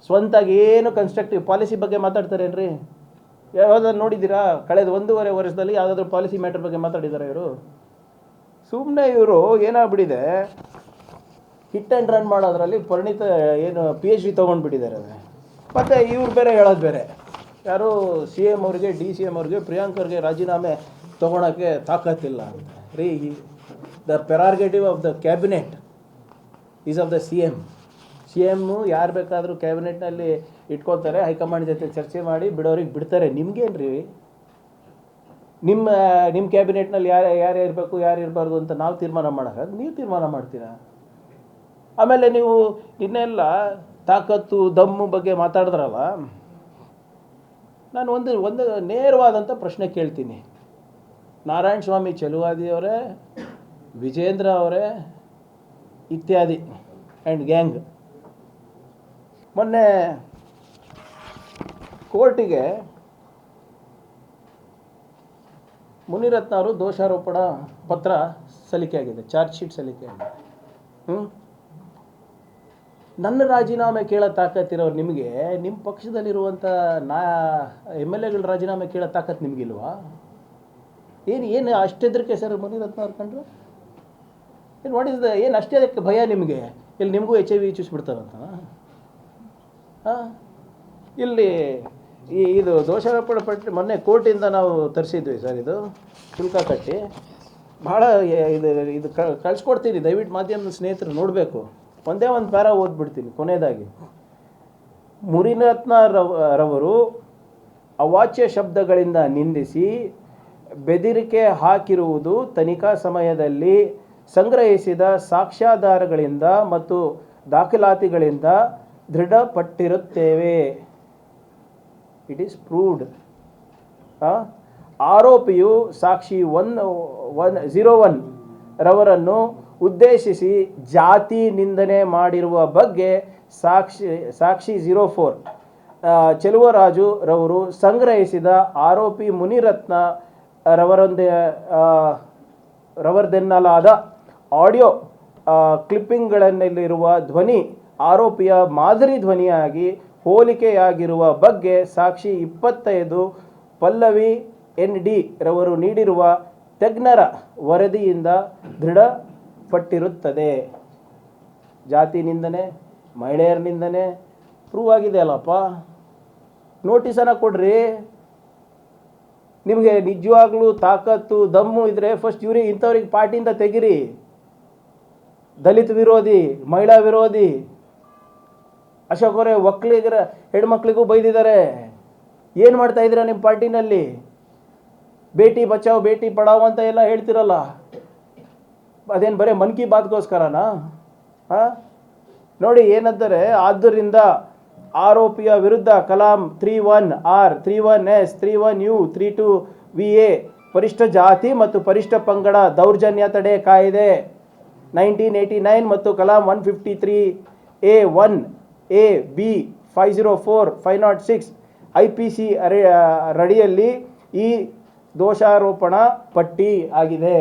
ಸ್ವಂತಾಗಿ ಏನು ಕನ್ಸ್ಟ್ರಕ್ಟಿವ್ ಪಾಲಿಸಿ ಬಗ್ಗೆ ಮಾತಾಡ್ತಾರೇನ್ರಿ? ಯಾವುದಾದ್ರು ನೋಡಿದ್ದೀರಾ? ಕಳೆದ 1.5 ವರ್ಷದಲ್ಲಿ ಯಾವುದಾದ್ರೂ ಪಾಲಿಸಿ ಮ್ಯಾಟರ್ ಬಗ್ಗೆ ಮಾತಾಡಿದ್ದಾರೆ ಇವರು? ಸುಮ್ಮನೆ ಇವರು ಏನಾಗ್ಬಿಟ್ಟಿದೆ, ಹಿಟ್ ಆ್ಯಂಡ್ ರನ್ ಮಾಡೋದ್ರಲ್ಲಿ ಪರಿಣಿತ ಏನು PhD ತೊಗೊಂಡ್ಬಿಟ್ಟಿದ್ದಾರೆ. ಅದು ಮತ್ತು ಇವ್ರು ಬೇರೆ ಹೇಳೋದು ಬೇರೆ. ಯಾರು CM ಅವ್ರಿಗೆ DCM ಅವ್ರಿಗೆ ಪ್ರಿಯಾಂಕ್ ಅವ್ರಿಗೆ ರಾಜೀನಾಮೆ ತೊಗೊಳಕ್ಕೆ ತಾಕತ್ತಿಲ್ಲ ಅಂತ. ರೀ, the prerogative of the cabinet is of the CM. ಯಾರು ಬೇಕಾದರೂ ಕ್ಯಾಬಿನೆಟ್ನಲ್ಲಿ ಇಟ್ಕೊತಾರೆ, ಹೈಕಮಾಂಡ್ ಜೊತೆ ಚರ್ಚೆ ಮಾಡಿ ಬಿಡೋರಿಗೆ ಬಿಡ್ತಾರೆ. ನಿಮ್ಗೇನು ರೀ? ನಿಮ್ಮ ಕ್ಯಾಬಿನೆಟ್ನಲ್ಲಿ ಯಾರು ಇರಬೇಕು ಯಾರು ಇರಬಾರ್ದು ಅಂತ ನಾವು ತೀರ್ಮಾನ ಮಾಡೋಕೆ ನೀವು ತೀರ್ಮಾನ ಮಾಡ್ತೀರಾ? ಆಮೇಲೆ ನೀವು ಇನ್ನೆಲ್ಲ ತಾಕತ್ತು ದಮ್ಮು ಬಗ್ಗೆ ಮಾತಾಡಿದ್ರಲ್ಲ, ನಾನು ಒಂದು ನೇರವಾದಂಥ ಪ್ರಶ್ನೆ ಕೇಳ್ತೀನಿ. ನಾರಾಯಣ ಸ್ವಾಮಿ ಚೆಲುವಾದಿಯವರೇ, ವಿಜೇಂದ್ರ ಅವರೇ ಇತ್ಯಾದಿ ಆ್ಯಂಡ್ ಗ್ಯಾಂಗ್ ಮೊನ್ನೆ ಕೋರ್ಟಿಗೆ ಮುನಿರತ್ನ ಅವರು ದೋಷಾರೋಪಣ ಪತ್ರ ಸಲ್ಲಿಕೆಯಾಗಿದೆ, ಚಾರ್ಜ್ ಶೀಟ್ ಸಲ್ಲಿಕೆಯಾಗಿದೆ. ನನ್ನ ರಾಜೀನಾಮೆ ಕೇಳೋ ತಾಕತ್ತಿರೋರು ನಿಮಗೆ, ನಿಮ್ಮ ಪಕ್ಷದಲ್ಲಿರುವಂಥ MLAಗಳ ರಾಜೀನಾಮೆ ಕೇಳೋ ತಾಕತ್ತು ನಿಮಗಿಲ್ವಾ? ಏನು ಅಷ್ಟೆದ್ರಿಕೆ ಸರ್ ಮುನಿರತ್ನ ಅವ್ರು ಕಂಡ್ರು? ಏನು ವಾಟ್ ಏನು ಅಷ್ಟೇ ಭಯ ನಿಮಗೆ? ಇಲ್ಲಿ ನಿಮಗೂ HIV ಚೂಸ್ಬಿಡ್ತಾರಂತ? ಇಲ್ಲಿ ಇದು ದೋಷಾರೋಪಣೆ ಪಟ್ಟಿ ಮೊನ್ನೆ ಕೋರ್ಟಿಂದ ನಾವು ತರಿಸಿದ್ವಿ ಸರ್. ಇದು ಶುಲ್ಕ ಕಟ್ಟಿ ಭಾಳ ಇದು ಕಳಿಸ್ಕೊಡ್ತೀನಿ, ದಯವಿಟ್ಟು ಮಾಧ್ಯಮದ ಸ್ನೇಹಿತರು ನೋಡಬೇಕು. ಒಂದೇ ಒಂದು ಪ್ಯಾರಾ ಓದ್ಬಿಡ್ತೀನಿ ಕೊನೆಯದಾಗಿ. ಮುನಿರತ್ನ ರವರು ಅವಾಚ್ಯ ಶಬ್ದಗಳಿಂದ ನಿಂದಿಸಿ ಬೆದರಿಕೆ ಹಾಕಿರುವುದು ತನಿಖಾ ಸಮಯದಲ್ಲಿ ಸಂಗ್ರಹಿಸಿದ ಸಾಕ್ಷ್ಯಾಧಾರಗಳಿಂದ ಮತ್ತು ದಾಖಲಾತಿಗಳಿಂದ ದೃಢಪಟ್ಟಿರುತ್ತೇವೆ. It is proved. ಆರೋಪಿಯು ಸಾಕ್ಷಿ 01 ರವರನ್ನು ಉದ್ದೇಶಿಸಿ ಜಾತಿ ನಿಂದನೆ ಮಾಡಿರುವ ಬಗ್ಗೆ ಸಾಕ್ಷಿ 04 ಚೆಲುವರಾಜು ರವರು ಸಂಗ್ರಹಿಸಿದ ಆರೋಪಿ ಮುನಿರತ್ನ ರವರದೆನ್ನಲಾದ ಆಡಿಯೋ ಕ್ಲಿಪ್ಪಿಂಗ್ಗಳಲ್ಲಿರುವ ಧ್ವನಿ ಆರೋಪಿಯ ಮಾದರಿ ಧ್ವನಿಯಾಗಿ ಹೋಲಿಕೆಯಾಗಿರುವ ಬಗ್ಗೆ ಸಾಕ್ಷಿ 25 ಪಲ್ಲವಿ ND ರವರು ನೀಡಿರುವ ತಜ್ಞರ ವರದಿಯಿಂದ ದೃಢಪಟ್ಟಿರುತ್ತದೆ. ಜಾತಿ ನಿಂದನೆ, ಮಹಿಳೆಯರ ನಿಂದನೆ ಪ್ರೂವ್ ಆಗಿದೆ ಅಲ್ಲಪ್ಪ. ನೋಟಿಸನ್ನು ಕೊಡ್ರಿ. ನಿಮಗೆ ನಿಜವಾಗ್ಲೂ ತಾಕತ್ತು ದಮ್ಮು ಇದ್ದರೆ ಫಸ್ಟ್ ಇಂಥವ್ರಿಗೆ ಪಾರ್ಟಿಯಿಂದ ತೆಗಿರಿ. ದಲಿತ ವಿರೋಧಿ, ಮಹಿಳಾ ವಿರೋಧಿ. ಅಶೋಕ್ ಅವರೇ ಒಕ್ಕಲಿಗರ ಹೆಣ್ಮಕ್ಳಿಗೂ ಬೈದಿದ್ದಾರೆ. ಏನು ಮಾಡ್ತಾ ಇದ್ದೀರಾ ನಿಮ್ಮ ಪಾರ್ಟಿನಲ್ಲಿ? ಬೇಟಿ ಬಚಾವ್ ಬೇಟಿ ಪಡಾವ್ ಅಂತ ಎಲ್ಲ ಹೇಳ್ತಿರಲ್ಲ, ಅದೇನು ಬರೀ ಮನ್ ಕಿ ಬಾತ್ಗೋಸ್ಕರನಾ? ಹಾಂ, ನೋಡಿ ಏನಂದರೆ, ಆದ್ದರಿಂದ ಆರೋಪಿಯ ವಿರುದ್ಧ Kalam 31R, 31S, 31U, 32VA ಪರಿಷ್ಠ ಜಾತಿ ಮತ್ತು ಪರಿಷ್ಠ ಪಂಗಡ ದೌರ್ಜನ್ಯ ತಡೆ ಕಾಯ್ದೆ 1989 ಮತ್ತು ಕಲಾಂ 153A1A B 504, 506 IPC ಅಡಿಯಲ್ಲಿ ಈ ದೋಷಾರೋಪಣಾ ಪಟ್ಟಿ ಆಗಿದೆ.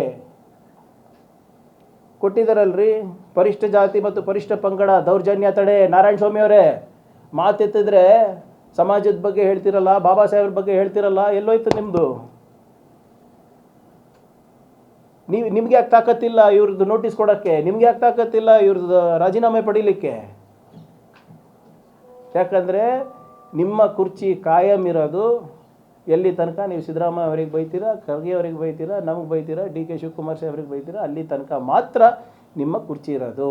ಕೊಟ್ಟಿದ್ದಾರಲ್ರಿ, ಪರಿಷ್ಠ ಜಾತಿ ಮತ್ತು ಪರಿಷ್ಠ ಪಂಗಡ ದೌರ್ಜನ್ಯ ತಡೆ. ನಾರಾಯಣ ಸ್ವಾಮಿ ಅವರೇ, ಮಾತೆತ್ತಿದ್ರೆ ಸಮಾಜದ ಬಗ್ಗೆ ಹೇಳ್ತಿರಲ್ಲ, ಬಾಬಾ ಸಾಹೇಬ್ರ ಬಗ್ಗೆ ಹೇಳ್ತಿರಲ್ಲ, ಎಲ್ಲೋಯ್ತು ನಿಮ್ಮದು? ನಿಮ್ಗೆ ಯಾಕೆ ತಾಕತ್ತಿಲ್ಲ ಇವ್ರದ್ದು ನೋಟಿಸ್ ಕೊಡೋಕ್ಕೆ? ನಿಮ್ಗೆ ಯಾಕೆ ತಾಕತ್ತಿಲ್ಲ ಇವ್ರದ್ದು ರಾಜೀನಾಮೆ ಪಡೀಲಿಕ್ಕೆ? ಯಾಕಂದರೆ ನಿಮ್ಮ ಕುರ್ಚಿ ಕಾಯಂ ಇರೋದು ಎಲ್ಲಿ ತನಕ ನೀವು ಸಿದ್ದರಾಮಯ್ಯ ಅವರಿಗೆ ಬೈತೀರಾ, ಖರ್ಗೆ ಅವರಿಗೆ ಬೈತೀರಾ, ನಮಗೆ ಬೈತೀರಾ, DK ಶಿವಕುಮಾರ್ ಸಾಹೇಬ್ರಿಗೆ ಬೈತೀರಾ, ಅಲ್ಲಿ ತನಕ ಮಾತ್ರ ನಿಮ್ಮ ಕುರ್ಚಿ ಇರೋದು.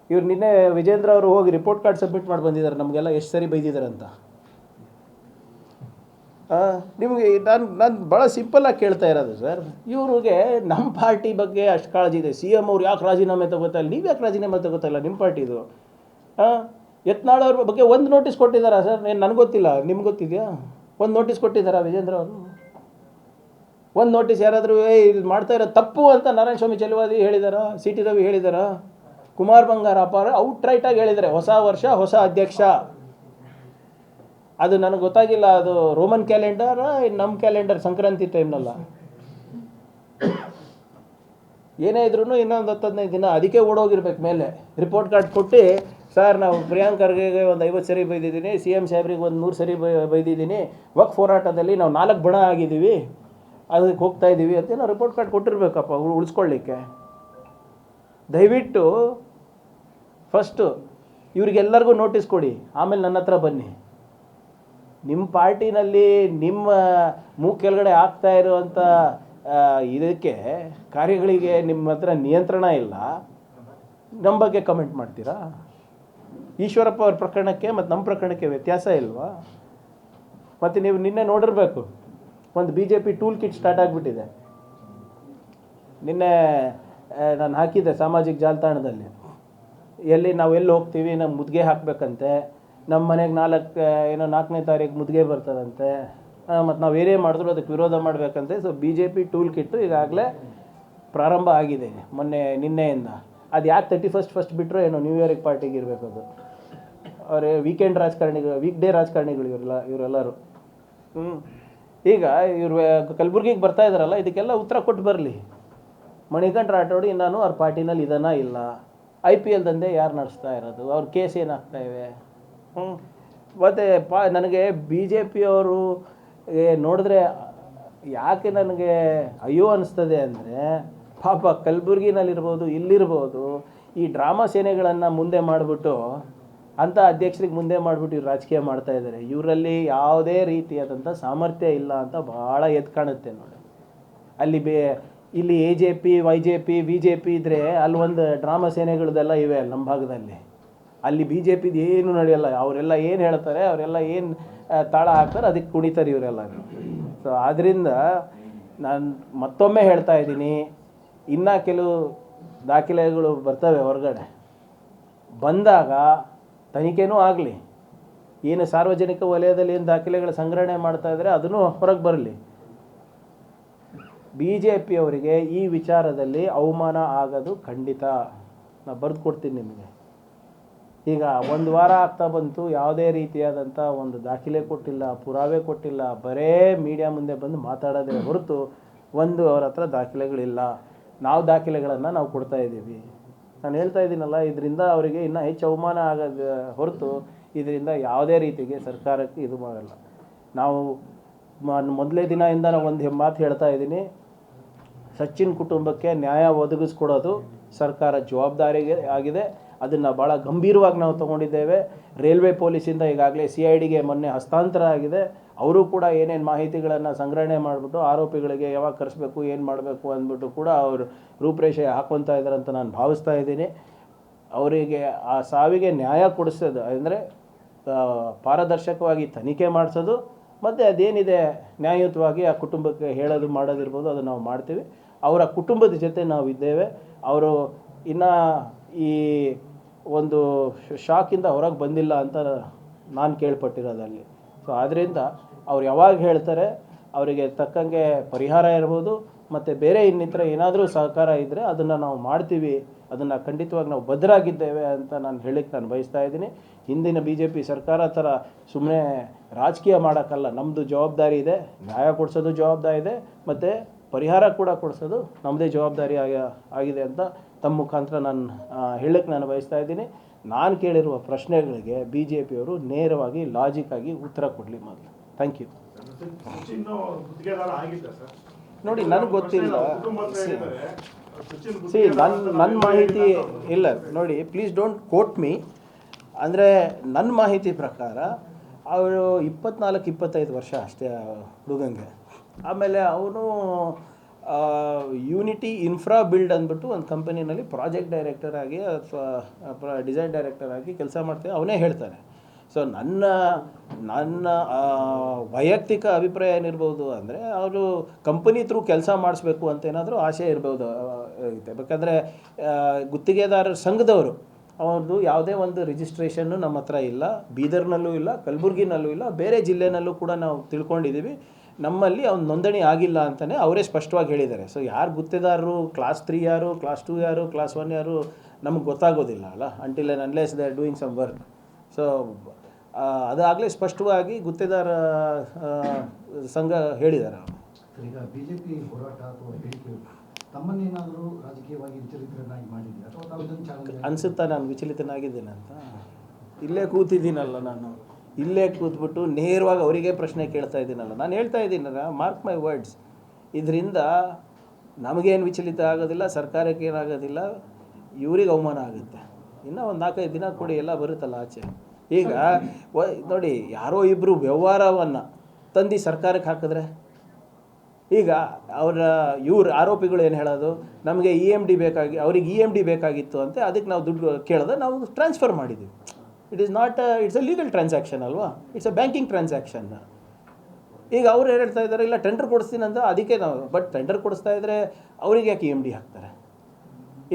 ಇವ್ರು ನಿನ್ನೆ ವಿಜೇಂದ್ರ ಅವರು ಹೋಗಿ ರಿಪೋರ್ಟ್ ಕಾರ್ಡ್ ಸಬ್ಮಿಟ್ ಮಾಡಿ ಬಂದಿದ್ದಾರೆ, ನಮಗೆಲ್ಲ ಎಷ್ಟು ಸರಿ ಬೈದಿದ್ದಾರೆ ಅಂತ. ನಿಮಗೆ ನಾನು ಭಾಳ ಸಿಂಪಲ್ಲಾಗಿ ಕೇಳ್ತಾ ಇರೋದು ಸರ್, ಇವ್ರಿಗೆ ನಮ್ಮ ಪಾರ್ಟಿ ಬಗ್ಗೆ ಅಷ್ಟು ಕಾಳಜಿ ಇದೆ. CM ಅವ್ರು ಯಾಕೆ ರಾಜೀನಾಮೆ ತಗೋತಾ ಇಲ್ಲ? ನೀವು ಯಾಕೆ ರಾಜೀನಾಮೆ ತಗೋತಾ ಇಲ್ಲ? ನಿಮ್ಮ ಪಾರ್ಟಿದು ಯತ್ನಾಳ್ ಅವ್ರ ಬಗ್ಗೆ ಒಂದು ನೋಟಿಸ್ ಕೊಟ್ಟಿದ್ದಾರಾ ಸರ್? ನನಗೆ ಗೊತ್ತಿಲ್ಲ, ನಿಮ್ಗೆ ಗೊತ್ತಿದೆಯಾ? ಒಂದು ನೋಟಿಸ್ ಕೊಟ್ಟಿದ್ದಾರಾ ವಿಜೇಂದ್ರ ಅವರು? ಒಂದು ನೋಟಿಸ್ ಯಾರಾದರೂ ಇದು ಮಾಡ್ತಾ ಇರೋ ತಪ್ಪು ಅಂತ ನಾರಾಯಣ ಸ್ವಾಮಿ ಚೆಲುವಾದಿ ಹೇಳಿದಾರಾ? CT ರವಿ ಹೇಳಿದಾರಾ? ಕುಮಾರ್ ಬಂಗಾರಪ್ಪ ಔಟ್ ರೈಟಾಗಿ ಹೇಳಿದ್ದಾರೆ, ಹೊಸ ವರ್ಷ ಹೊಸ ಅಧ್ಯಕ್ಷ. ಅದು ನನಗೆ ಗೊತ್ತಾಗಿಲ್ಲ, ಅದು ರೋಮನ್ ಕ್ಯಾಲೆಂಡರ್ ನಮ್ಮ ಕ್ಯಾಲೆಂಡರ್ ಸಂಕ್ರಾಂತಿ ಟೈಮ್ನಲ್ಲ. ಏನೇ ಇದ್ರೂ ಇನ್ನೊಂದು 10-15 ದಿನ ಅದಕ್ಕೆ ಓಡೋಗಿರ್ಬೇಕು ಮೇಲೆ. ರಿಪೋರ್ಟ್ ಕಾರ್ಡ್ ಕೊಟ್ಟು, ಸರ್ ನಾವು ಪ್ರಿಯಾಂಕ್ ಖರ್ಗೆಗೆ ಒಂದು 50 ಸರಿ ಬೈದಿದ್ದೀನಿ, CM ಸಾಹೇಬ್ರಿಗೆ ಒಂದು 100 ಸರಿ ಬೈದಿದ್ದೀನಿ, ವಕ್ಫ್ ಹೋರಾಟದಲ್ಲಿ ನಾವು 4 ಬಣ ಆಗಿದ್ದೀವಿ, ಅದಕ್ಕೆ ಹೋಗ್ತಾ ಇದ್ದೀವಿ ಅಂತ ನಾವು ರಿಪೋರ್ಟ್ ಕಾರ್ಡ್ ಕೊಟ್ಟಿರ್ಬೇಕಪ್ಪ ಉಳಿಸ್ಕೊಳ್ಳಿಕ್ಕೆ. ದಯವಿಟ್ಟು ಫಸ್ಟು ಇವ್ರಿಗೆಲ್ಲರಿಗೂ ನೋಟಿಸ್ ಕೊಡಿ, ಆಮೇಲೆ ನನ್ನ ಹತ್ರ ಬನ್ನಿ. ನಿಮ್ಮ ಪಾರ್ಟಿನಲ್ಲಿ ನಿಮ್ಮ ಮೂಗು ಕೆಳಗಡೆ ಆಗ್ತಾ ಇರುವಂಥ ಇದಕ್ಕೆ ಕಾರ್ಯಗಳಿಗೆ ನಿಮ್ಮ ಹತ್ರ ನಿಯಂತ್ರಣ ಇಲ್ಲ, ನಮ್ಮ ಬಗ್ಗೆ ಕಮೆಂಟ್ ಮಾಡ್ತೀರಾ? ಈಶ್ವರಪ್ಪ ಅವ್ರ ಪ್ರಕರಣಕ್ಕೆ ಮತ್ತು ನಮ್ಮ ಪ್ರಕರಣಕ್ಕೆ ವ್ಯತ್ಯಾಸ ಇಲ್ವಾ? ಮತ್ತು ನೀವು ನಿನ್ನೆ ನೋಡಿರ್ಬೇಕು, ಒಂದು BJP ಟೂಲ್ ಕಿಟ್ ಸ್ಟಾರ್ಟ್ ಆಗಿಬಿಟ್ಟಿದೆ. ನಿನ್ನೆ ನಾನು ಹಾಕಿದ್ದೆ ಸಾಮಾಜಿಕ ಜಾಲತಾಣದಲ್ಲಿ, ನಾವೆಲ್ಲಿ ಹೋಗ್ತೀವಿ ನಮ್ಗೆ ಮುದ್ಗೆ ಹಾಕಬೇಕಂತೆ, ನಮ್ಮ ಮನೆಗೆ 4ನೇ ತಾರೀಕು ಮುದ್ಗೆ ಬರ್ತದಂತೆ, ಮತ್ತು ನಾವು ಏನೇ ಮಾಡಿದ್ರು ಅದಕ್ಕೆ ವಿರೋಧ ಮಾಡಬೇಕಂತೆ. ಸೊ BJP ಟೂಲ್ ಕಿಟ್ಟು ಈಗಾಗಲೇ ಪ್ರಾರಂಭ ಆಗಿದೆ ನಿನ್ನೆಯಿಂದ. ಅದು ಯಾಕೆ 31st ಫಸ್ಟ್ ಬಿಟ್ಟರು ಏನೋ ನ್ಯೂ ಇಯರ್ಗೆ ಪಾರ್ಟಿಗೆ ಇರಬೇಕು. ಅದು ಅವರೇ ವೀಕೆಂಡ್ ರಾಜಕಾರಣಿಗಳು, ವೀಕ್ ಡೇ ರಾಜಕಾರಣಿಗಳು ಇವರೆಲ್ಲರೂ. ಈಗ ಇವರು ಕಲಬುರ್ಗಿಗೆ ಬರ್ತಾ ಇದ್ದಾರಲ್ಲ, ಇದಕ್ಕೆಲ್ಲ ಉತ್ತರ ಕೊಟ್ಟು ಬರಲಿ. ಮಣಿಕಂಠ ರಾಠೋಡ್ ನಾನು ಅವ್ರ ಪಾರ್ಟಿನಲ್ಲಿ ಇದನ್ನ ಇಲ್ಲ, IPL ದಂಧೆ ಯಾರು ನಡೆಸ್ತಾ ಇರೋದು, ಅವ್ರ ಕೇಸ್ ಏನಾಗ್ತಾ ಇವೆ. ಮತ್ತು ನನಗೆ BJP ಅವರು ನೋಡಿದ್ರೆ ಯಾಕೆ ನನಗೆ ಅಯ್ಯೋ ಅನಿಸ್ತದೆ ಅಂದರೆ, ಪಾಪ ಕಲಬುರ್ಗಿನಲ್ಲಿರ್ಬೋದು, ಇಲ್ಲಿರ್ಬೋದು, ಈ ಡ್ರಾಮಾ ಸೇನೆಗಳನ್ನು ಮುಂದೆ ಮಾಡಿಬಿಟ್ಟು, ಅಂಥ ಅಧ್ಯಕ್ಷರಿಗೆ ಮುಂದೆ ಮಾಡಿಬಿಟ್ಟು ಇವ್ರು ರಾಜಕೀಯ ಮಾಡ್ತಾ ಇದ್ದಾರೆ. ಇವರಲ್ಲಿ ಯಾವುದೇ ರೀತಿಯಾದಂಥ ಸಾಮರ್ಥ್ಯ ಇಲ್ಲ ಅಂತ ಭಾಳ ಎದ್ದು ಕಾಣುತ್ತೆ ನೋಡಿ. ಇಲ್ಲಿ AJP, YJP, BJP ಇದ್ದರೆ ಅಲ್ಲಿ ಒಂದು ಡ್ರಾಮಾ ಸೇನೆಗಳದೆಲ್ಲ ಇವೆ ನಮ್ಮ ಭಾಗದಲ್ಲಿ. ಅಲ್ಲಿ BJPದು ಏನು ನಡೆಯಲ್ಲ. ಅವರೆಲ್ಲ ಏನು ಹೇಳ್ತಾರೆ, ಅವರೆಲ್ಲ ಏನು ತಾಳ ಹಾಕ್ತಾರೆ, ಅದಕ್ಕೆ ಕುಣಿತಾರೆ ಇವರೆಲ್ಲ. ಸೊ ಆದ್ದರಿಂದ ನಾನು ಮತ್ತೊಮ್ಮೆ ಹೇಳ್ತಾ ಇದ್ದೀನಿ, ಇನ್ನೂ ಕೆಲವು ದಾಖಲೆಗಳು ಬರ್ತವೆ ಹೊರಗಡೆ, ಬಂದಾಗ ತನಿಖೆನೂ ಆಗಲಿ. ಏನು ಸಾರ್ವಜನಿಕ ವಲಯದಲ್ಲಿ ಏನು ದಾಖಲೆಗಳ ಸಂಗ್ರಹಣೆ ಮಾಡ್ತಾ ಇದ್ದಾರೆ ಅದನ್ನು ಹೊರಗೆ ಬರಲಿ. BJP ಅವರಿಗೆ ಈ ವಿಚಾರದಲ್ಲಿ ಅವಮಾನ ಆಗೋದು ಖಂಡಿತ. ನಾನು ಬರೆದು ಕೊಡ್ತೀನಿ ನಿಮಗೆ. ಈಗ 1 ವಾರ ಆಗ್ತಾ ಬಂತು, ಯಾವುದೇ ರೀತಿಯಾದಂಥ ಒಂದು ದಾಖಲೆ ಕೊಟ್ಟಿಲ್ಲ, ಪುರಾವೆ ಕೊಟ್ಟಿಲ್ಲ, ಬರೇ ಮೀಡಿಯಾ ಮುಂದೆ ಬಂದು ಮಾತಾಡೋದೇ ಹೊರತು ಅವ್ರ ಹತ್ರ ದಾಖಲೆಗಳಿಲ್ಲ. ನಾವು ದಾಖಲೆಗಳನ್ನು ನಾವು ಕೊಡ್ತಾ ಇದ್ದೀವಿ. ನಾನು ಹೇಳ್ತಾ ಇದ್ದೀನಲ್ಲ, ಇದರಿಂದ ಅವರಿಗೆ ಇನ್ನೂ ಹೆಚ್ಚು ಅವಮಾನ ಆಗೋದು ಹೊರತು ಇದರಿಂದ ಯಾವುದೇ ರೀತಿಗೆ ಸರ್ಕಾರಕ್ಕೆ ಇದು ಮಾಡಲ್ಲ. ನಾವು ಮೊದಲೇ ದಿನದಿಂದ ನಾವು ಒಂದು ಮಾತು ಹೇಳ್ತಾ ಇದ್ದೀನಿ, ಸಚಿನ್ ಕುಟುಂಬಕ್ಕೆ ನ್ಯಾಯ ಒದಗಿಸ್ಕೊಡೋದು ಸರ್ಕಾರ ಜವಾಬ್ದಾರಿಗೆ ಆಗಿದೆ. ಅದನ್ನು ಭಾಳ ಗಂಭೀರವಾಗಿ ನಾವು ತೊಗೊಂಡಿದ್ದೇವೆ. ರೈಲ್ವೆ ಪೊಲೀಸಿಂದ ಈಗಾಗಲೇ CIDಗೆ ಮೊನ್ನೆ ಹಸ್ತಾಂತರ ಆಗಿದೆ. ಅವರು ಕೂಡ ಏನೇನು ಮಾಹಿತಿಗಳನ್ನು ಸಂಗ್ರಹಣೆ ಮಾಡಿಬಿಟ್ಟು ಆರೋಪಿಗಳಿಗೆ ಯಾವಾಗ ಕರೆಸಬೇಕು, ಏನು ಮಾಡಬೇಕು ಅಂದ್ಬಿಟ್ಟು ಕೂಡ ಅವರು ರೂಪರೇಷೆ ಹಾಕ್ಕೊತಾ ಇದ್ದಾರೆ ಅಂತ ನಾನು ಭಾವಿಸ್ತಾ ಇದ್ದೀನಿ. ಅವರಿಗೆ ಆ ಸಾವಿಗೆ ನ್ಯಾಯ ಕೊಡಿಸೋದು ಅಂದರೆ ಪಾರದರ್ಶಕವಾಗಿ ತನಿಖೆ ಮಾಡಿಸೋದು, ಮತ್ತು ಅದೇನಿದೆ ನ್ಯಾಯಯುತವಾಗಿ ಆ ಕುಟುಂಬಕ್ಕೆ ಹೇಳೋದು ಮಾಡೋದಿರ್ಬೋದು, ಅದನ್ನು ನಾವು ಮಾಡ್ತೀವಿ. ಅವರ ಕುಟುಂಬದ ಜೊತೆ ನಾವು ಇದ್ದೇವೆ. ಅವರು ಇನ್ನು ಈ ಒಂದು ಶಾಕಿಂದ ಹೊರಗೆ ಬಂದಿಲ್ಲ ಅಂತ ನಾನು ಕೇಳ್ಪಟ್ಟಿರೋದಲ್ಲಿ. ಸೊ ಆದ್ದರಿಂದ ಅವ್ರು ಯಾವಾಗ ಹೇಳ್ತಾರೆ ಅವರಿಗೆ ತಕ್ಕಂಗೆ ಪರಿಹಾರ ಇರ್ಬೋದು, ಮತ್ತು ಬೇರೆ ಇನ್ನಿತರ ಏನಾದರೂ ಸಹಕಾರ ಇದ್ದರೆ ಅದನ್ನು ನಾವು ಮಾಡ್ತೀವಿ. ಅದನ್ನು ಖಂಡಿತವಾಗಿ ನಾವು ಬದ್ಧರಾಗಿದ್ದೇವೆ ಅಂತ ನಾನು ನಾನು ಬಯಸ್ತಾ ಇದ್ದೀನಿ. ಹಿಂದಿನ BJP ಸರ್ಕಾರ ಥರ ಸುಮ್ಮನೆ ರಾಜಕೀಯ ಮಾಡೋಕ್ಕಲ್ಲ, ನಮ್ಮದು ಜವಾಬ್ದಾರಿ ಇದೆ. ನ್ಯಾಯ ಕೊಡಿಸೋದು ಜವಾಬ್ದಾರಿ ಇದೆ, ಮತ್ತು ಪರಿಹಾರ ಕೂಡ ಕೊಡಿಸೋದು ನಮ್ಮದೇ ಜವಾಬ್ದಾರಿ ಆಗಿದೆ ಅಂತ ತಮ್ಮ ಮುಖಾಂತರ ನಾನು ಬಯಸ್ತಾ ಇದ್ದೀನಿ. ನಾನು ಕೇಳಿರುವ ಪ್ರಶ್ನೆಗಳಿಗೆ BJPಯವರು ನೇರವಾಗಿ ಲಾಜಿಕ್ಕಾಗಿ ಉತ್ತರ ಕೊಡಲಿ ಮೊದಲು. Thank you. ನೋಡಿ, ನನಗೆ ಗೊತ್ತಿಲ್ಲ. ನನ್ನ ಮಾಹಿತಿ ಇಲ್ಲ. ನೋಡಿ, ಪ್ಲೀಸ್ ಡೋಂಟ್ ಕೋಟ್ ಮೀ. ಅಂದರೆ ನನ್ನ ಮಾಹಿತಿ ಪ್ರಕಾರ ಅವರು 24-25 ವರ್ಷ ಅಷ್ಟೇ ಹುಡುಗಂಗೆ. ಆಮೇಲೆ ಅವನು ಯೂನಿಟಿ ಇನ್ಫ್ರಾ ಬಿಲ್ಡ್ ಅಂದ್ಬಿಟ್ಟು ಒಂದು ಕಂಪನಿನಲ್ಲಿ ಪ್ರಾಜೆಕ್ಟ್ ಡೈರೆಕ್ಟರ್ ಆಗಿ ಅಥವಾ ಡಿಸೈನ್ ಡೈರೆಕ್ಟರ್ ಆಗಿ ಕೆಲಸ ಮಾಡ್ತಾರೆ, ಅವನೇ ಹೇಳ್ತಾನೆ. ಸೊ ನನ್ನ ವೈಯಕ್ತಿಕ ಅಭಿಪ್ರಾಯ ಏನಿರ್ಬೋದು ಅಂದರೆ ಅವರು ಕಂಪನಿ ಥ್ರೂ ಕೆಲಸ ಮಾಡಿಸ್ಬೇಕು ಅಂತ ಏನಾದರೂ ಆಸೆ ಇರ್ಬೋದು. ಯಾಕಂದರೆ ಗುತ್ತಿಗೆದಾರರ ಸಂಘದವರು ಅವ್ರದ್ದು ಯಾವುದೇ ಒಂದು ರಿಜಿಸ್ಟ್ರೇಷನ್ನು ನಮ್ಮ ಹತ್ರ ಇಲ್ಲ, ಬೀದರ್ನಲ್ಲೂ ಇಲ್ಲ, ಕಲಬುರ್ಗಿನಲ್ಲೂ ಇಲ್ಲ, ಬೇರೆ ಜಿಲ್ಲೆನಲ್ಲೂ ಕೂಡ ನಾವು ತಿಳ್ಕೊಂಡಿದ್ದೀವಿ. ನಮ್ಮಲ್ಲಿ ಅವ್ನು ನೋಂದಣಿ ಆಗಿಲ್ಲ ಅಂತಲೇ ಅವರೇ ಸ್ಪಷ್ಟವಾಗಿ ಹೇಳಿದ್ದಾರೆ. ಸೊ ಯಾರು ಗುತ್ತಿಗೆದಾರರು, ಕ್ಲಾಸ್ 3 ಯಾರು, ಕ್ಲಾಸ್ 2 ಯಾರು, ಕ್ಲಾಸ್ 1 ಯಾರು ನಮಗೆ ಗೊತ್ತಾಗೋದಿಲ್ಲ ಅಲ್ಲ, until and unless they are doing some work. So ಅದಾಗಲೇ ಸ್ಪಷ್ಟವಾಗಿ ಗುತ್ತಿಗೆದಾರ ಸಂಘ ಹೇಳಿದ್ದಾರೆ. ಈಗ BJP ಹೋರಾಟ ಅಥವಾ ಹೇಳಿಕೆ ತಮ್ಮನ್ನೇನಾದರೂ ರಾಜಕೀಯವಾಗಿ ವಿಚಲಿತರನ್ನಾಗಿ ಮಾಡಿದ್ದೀರಾ ಅಥವಾ ತಾವು ಇದನ್ನು ಚಾಲೆಂಜ್ ಅನಿಸುತ್ತಾ ನಾನು ವಿಚಲಿತನಾಗಿದ್ದೇನೆ ಅಂತ? ಇಲ್ಲೇ ಕೂತಿದ್ದೀನಲ್ಲ, ನಾನು ಇಲ್ಲೇ ಕೂತ್ಬಿಟ್ಟು ನೇರವಾಗಿ ಅವರಿಗೆ ಪ್ರಶ್ನೆ ಕೇಳ್ತಾ ಇದ್ದೀನಲ್ಲ. ನಾನು ಹೇಳ್ತಾ ಇದ್ದೀನಲ್ಲ, ಮಾರ್ಕ್ ಮೈ ವರ್ಡ್ಸ್, ಇದರಿಂದ ನಮಗೇನು ವಿಚಲಿತ ಆಗೋದಿಲ್ಲ, ಸರ್ಕಾರಕ್ಕೆ ಏನಾಗೋದಿಲ್ಲ, ಇವ್ರಿಗೆ ಅವಮಾನ ಆಗುತ್ತೆ. ಇನ್ನೂ ಒಂದು 4-5 ದಿನ ಕೊಡಿ, ಎಲ್ಲ ಬರುತ್ತಲ್ಲ ಆಚೆ. ಈಗ ನೋಡಿ, ಯಾರೋ ಇಬ್ಬರು ವ್ಯವಹಾರವನ್ನು ತಂದು ಸರ್ಕಾರಕ್ಕೆ ಹಾಕಿದ್ರೆ, ಈಗ ಇವ್ರ ಆರೋಪಿಗಳು ಏನು ಹೇಳೋದು, ನಮಗೆ EMD ಬೇಕಾಗಿ, ಅವ್ರಿಗೆ EMD ಬೇಕಾಗಿತ್ತು ಅಂತೆ, ಅದಕ್ಕೆ ನಾವು ದುಡ್ಡು ಕೇಳಿದ್ರೆ ನಾವು ಟ್ರಾನ್ಸ್ಫರ್ ಮಾಡಿದ್ದೀವಿ. ಇಟ್ಸ್ ಅ ಲೀಗಲ್ ಟ್ರಾನ್ಸಾಕ್ಷನ್ ಅಲ್ವಾ, ಇಟ್ಸ್ ಅ ಬ್ಯಾಂಕಿಂಗ್ ಟ್ರಾನ್ಸಾಕ್ಷನ್. ಈಗ ಅವ್ರು ಏನು ಹೇಳ್ತಾ ಇದ್ದಾರೆ, ಇಲ್ಲ ಟೆಂಡರ್ ಕೊಡಿಸ್ತೀನಿ ಅಂತ, ಅದಕ್ಕೆ ನಾವು ಬಟ್ ಟೆಂಡರ್ ಕೊಡಿಸ್ತಾ ಇದ್ದರೆ ಅವ್ರಿಗೆ ಯಾಕೆ EMD ಹಾಕ್ತಾರೆ?